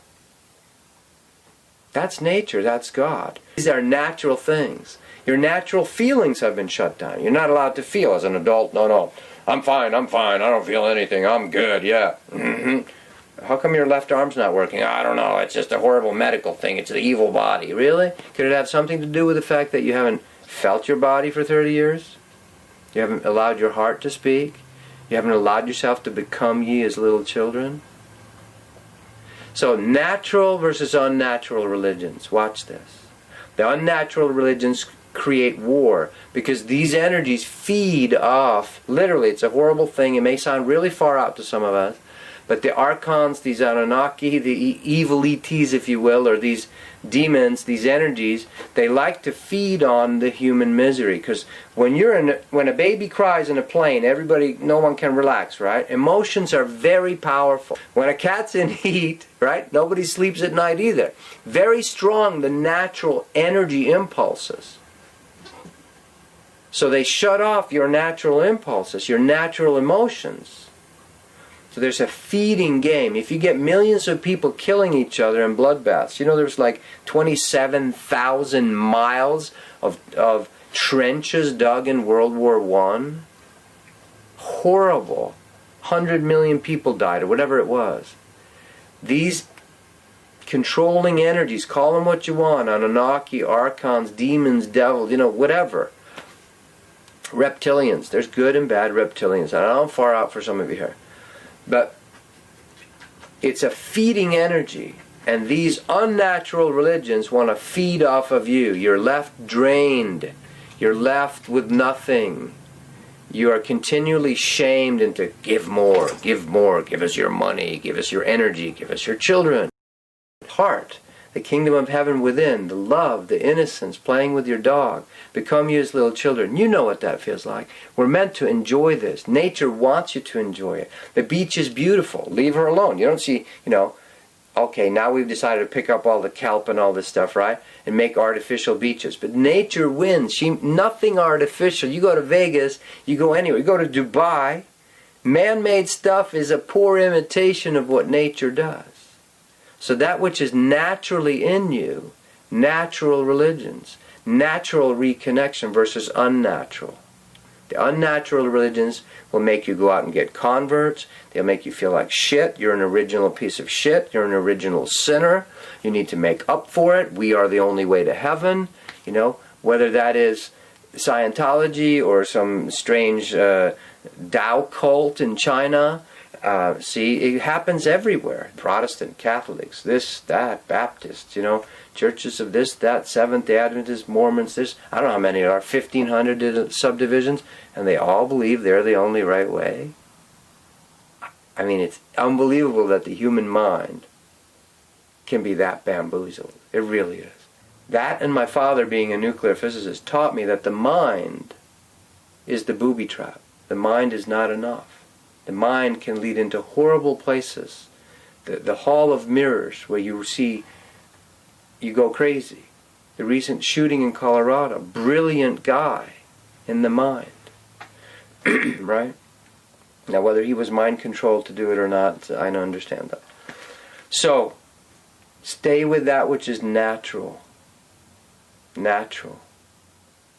That's nature. That's God. These are natural things. Your natural feelings have been shut down. You're not allowed to feel as an adult. No. I'm fine, I don't feel anything, I'm good, yeah. How come your left arm's not working? I don't know, it's just a horrible medical thing, it's the evil body. Really? Could it have something to do with the fact that you haven't felt your body for 30 years? You haven't allowed your heart to speak? You haven't allowed yourself to become ye as little children? So natural versus unnatural religions. Watch this. The unnatural religions create war because these energies feed off, literally, it's a horrible thing, it may sound really far out to some of us, but the archons, these Anunnaki, the evil ETs if you will, or these demons, these energies, they like to feed on the human misery. Because when a baby cries in a plane, no one can relax, right? Emotions are very powerful. When a cat's in heat, right, nobody sleeps at night either. Very strong, the natural energy impulses. So they shut off your natural impulses, your natural emotions. So there's a feeding game. If you get millions of people killing each other in bloodbaths, you know there's like 27,000 miles of trenches dug in World War I? Horrible. 100 million people died, or whatever it was. These controlling energies, call them what you want, Anunnaki, archons, demons, devils, whatever. Reptilians. There's good and bad reptilians. I know I'm far out for some of you here. But it's a feeding energy. And these unnatural religions want to feed off of you. You're left drained. You're left with nothing. You are continually shamed into give more, give us your money, give us your energy, give us your children. Heart. The kingdom of heaven within, the love, the innocence, playing with your dog. Become you as little children. You know what that feels like. We're meant to enjoy this. Nature wants you to enjoy it. The beach is beautiful. Leave her alone. You don't see, okay, now we've decided to pick up all the kelp and all this stuff, right? And make artificial beaches. But nature wins. Nothing artificial. You go to Vegas, you go anywhere. You go to Dubai. Man-made stuff is a poor imitation of what nature does. So that which is naturally in you, natural religions, natural reconnection versus unnatural. The unnatural religions will make you go out and get converts. They'll make you feel like shit. You're an original piece of shit. You're an original sinner. You need to make up for it. We are the only way to heaven. Whether that is Scientology or some strange Tao cult in China, See, it happens everywhere. Protestant, Catholics, this, that, Baptists, churches of this, that, Seventh-day Adventists, Mormons, this, I don't know how many there are, 1,500 subdivisions, and they all believe they're the only right way. I mean, it's unbelievable that the human mind can be that bamboozled. It really is. That and my father being a nuclear physicist taught me that the mind is the booby trap. The mind is not enough. The mind can lead into horrible places. The hall of mirrors where you see, you go crazy. The recent shooting in Colorado, brilliant guy in the mind. Right? Now whether he was mind controlled to do it or not, I don't understand that. So, stay with that which is natural. Natural.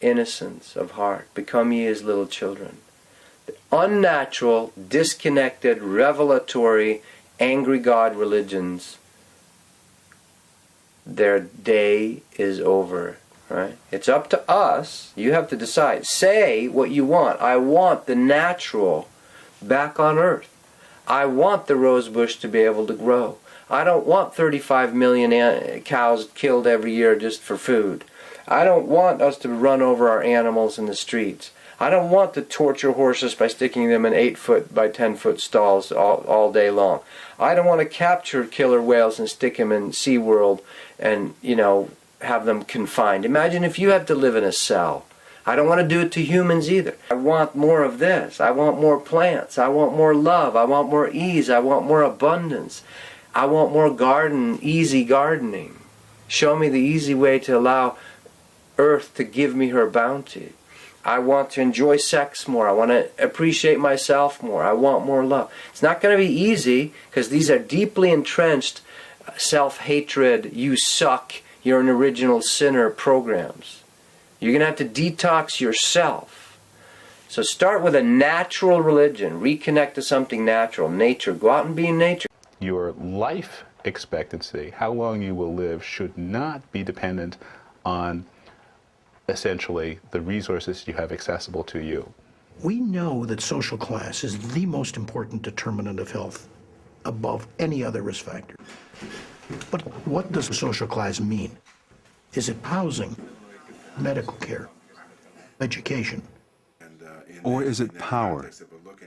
Innocence of heart. Become ye as little children. The unnatural, disconnected, revelatory, angry God religions, their day is over. Right? It's up to us. You have to decide. Say what you want. I want the natural back on earth. I want the rose bush to be able to grow. I don't want 35 million cows killed every year just for food. I don't want us to run over our animals in the streets. I don't want to torture horses by sticking them in 8-foot by 10-foot stalls all day long. I don't want to capture killer whales and stick them in SeaWorld and, have them confined. Imagine if you had to live in a cell. I don't want to do it to humans either. I want more of this. I want more plants. I want more love. I want more ease. I want more abundance. I want more easy gardening. Show me the easy way to allow earth to give me her bounty. I want to enjoy sex more. I want to appreciate myself more. I want more love. It's not going to be easy because these are deeply entrenched self-hatred, you suck, you're an original sinner programs. You're going to have to detox yourself. So start with a natural religion. Reconnect to something natural. Nature. Go out and be in nature. Your life expectancy, how long you will live, should not be dependent on essentially the resources you have accessible to you. We know that social class is the most important determinant of health above any other risk factor. But what does social class mean? Is it housing, medical care, education? Or is it power,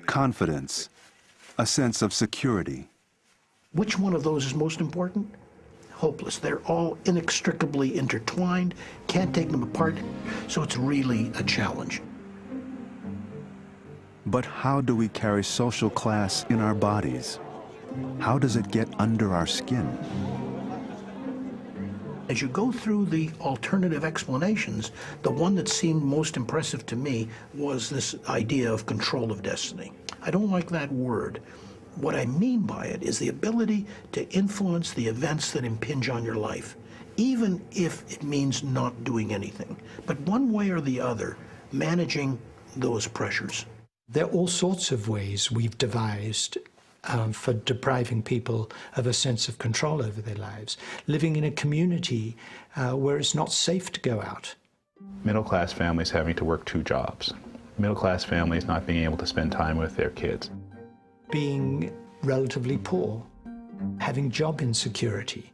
confidence, a sense of security? Which one of those is most important? Hopeless. They're all inextricably intertwined, can't take them apart, so it's really a challenge. But how do we carry social class in our bodies? How does it get under our skin? As you go through the alternative explanations, the one that seemed most impressive to me was this idea of control of destiny. I don't like that word. What I mean by it is the ability to influence the events that impinge on your life, even if it means not doing anything. But one way or the other, managing those pressures. There are all sorts of ways we've devised for depriving people of a sense of control over their lives. Living in a community where it's not safe to go out. Middle-class families having to work 2 jobs. Middle-class families not being able to spend time with their kids. Being relatively poor, having job insecurity.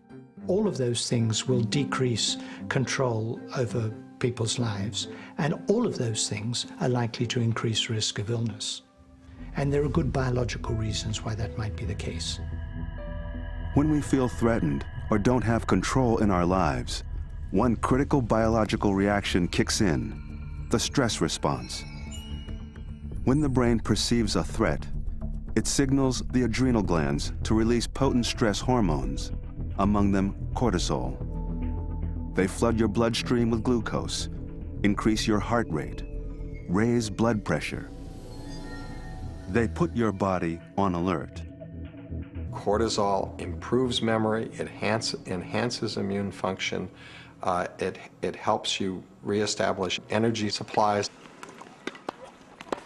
All of those things will decrease control over people's lives, and all of those things are likely to increase risk of illness. And there are good biological reasons why that might be the case. When we feel threatened or don't have control in our lives, one critical biological reaction kicks in, the stress response. When the brain perceives a threat, it signals the adrenal glands to release potent stress hormones, among them cortisol. They flood your bloodstream with glucose, increase your heart rate, raise blood pressure. They put your body on alert. Cortisol improves memory, it enhances immune function, it helps you reestablish energy supplies.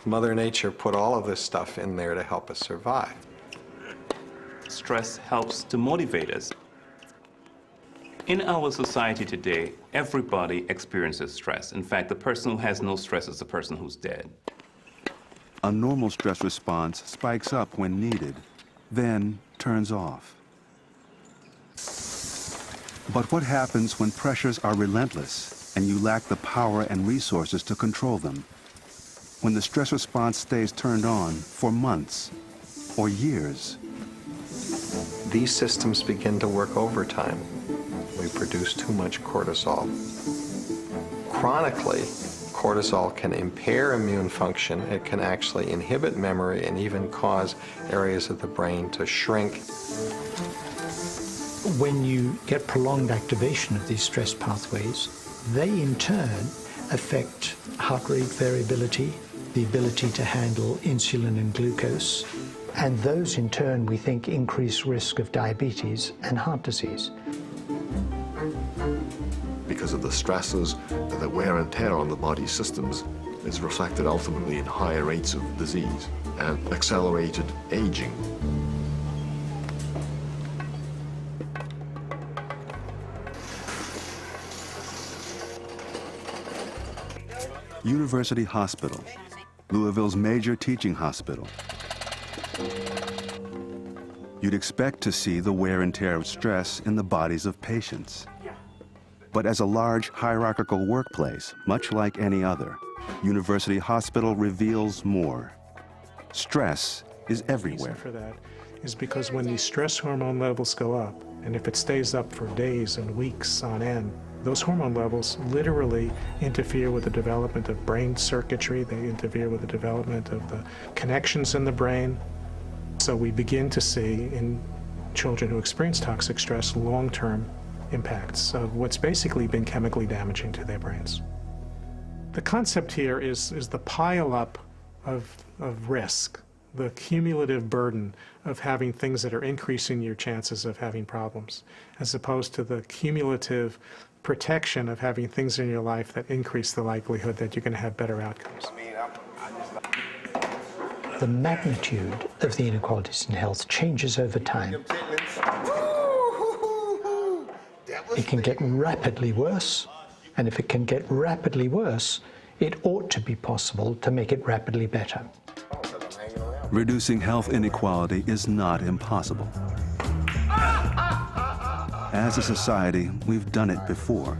Mother Nature put all of this stuff in there to help us survive. Stress helps to motivate us. In our society today, everybody experiences stress. In fact, the person who has no stress is the person who's dead. A normal stress response spikes up when needed, then turns off. But what happens when pressures are relentless and you lack the power and resources to control them? When the stress response stays turned on for months or years? These systems begin to work overtime. We produce too much cortisol. Chronically, cortisol can impair immune function. It can actually inhibit memory and even cause areas of the brain to shrink. When you get prolonged activation of these stress pathways, they in turn affect heart rate variability, the ability to handle insulin and glucose, and those in turn we think increase risk of diabetes and heart disease. Because of the stresses and the wear and tear on the body's systems, it's reflected ultimately in higher rates of disease and accelerated aging. University Hospital, Louisville's major teaching hospital. You'd expect to see the wear and tear of stress in the bodies of patients. But as a large hierarchical workplace, much like any other, University Hospital reveals more. Stress is everywhere. The reason for that is because when these stress hormone levels go up, and if it stays up for days and weeks on end, those hormone levels literally interfere with the development of brain circuitry. They interfere with the development of the connections in the brain. So we begin to see in children who experience toxic stress long-term impacts of what's basically been chemically damaging to their brains. The concept here is the pile-up of risk, the cumulative burden of having things that are increasing your chances of having problems, as opposed to the cumulative protection of having things in your life that increase the likelihood that you're going to have better outcomes. The magnitude of the inequalities in health changes over time. It can get rapidly worse, and if it can get rapidly worse, it ought to be possible to make it rapidly better. Reducing health inequality is not impossible. As a society, we've done it before.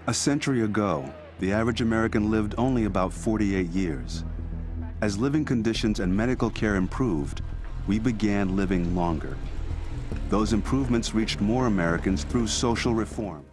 A century ago, the average American lived only about 48 years. As living conditions and medical care improved, we began living longer. Those improvements reached more Americans through social reform.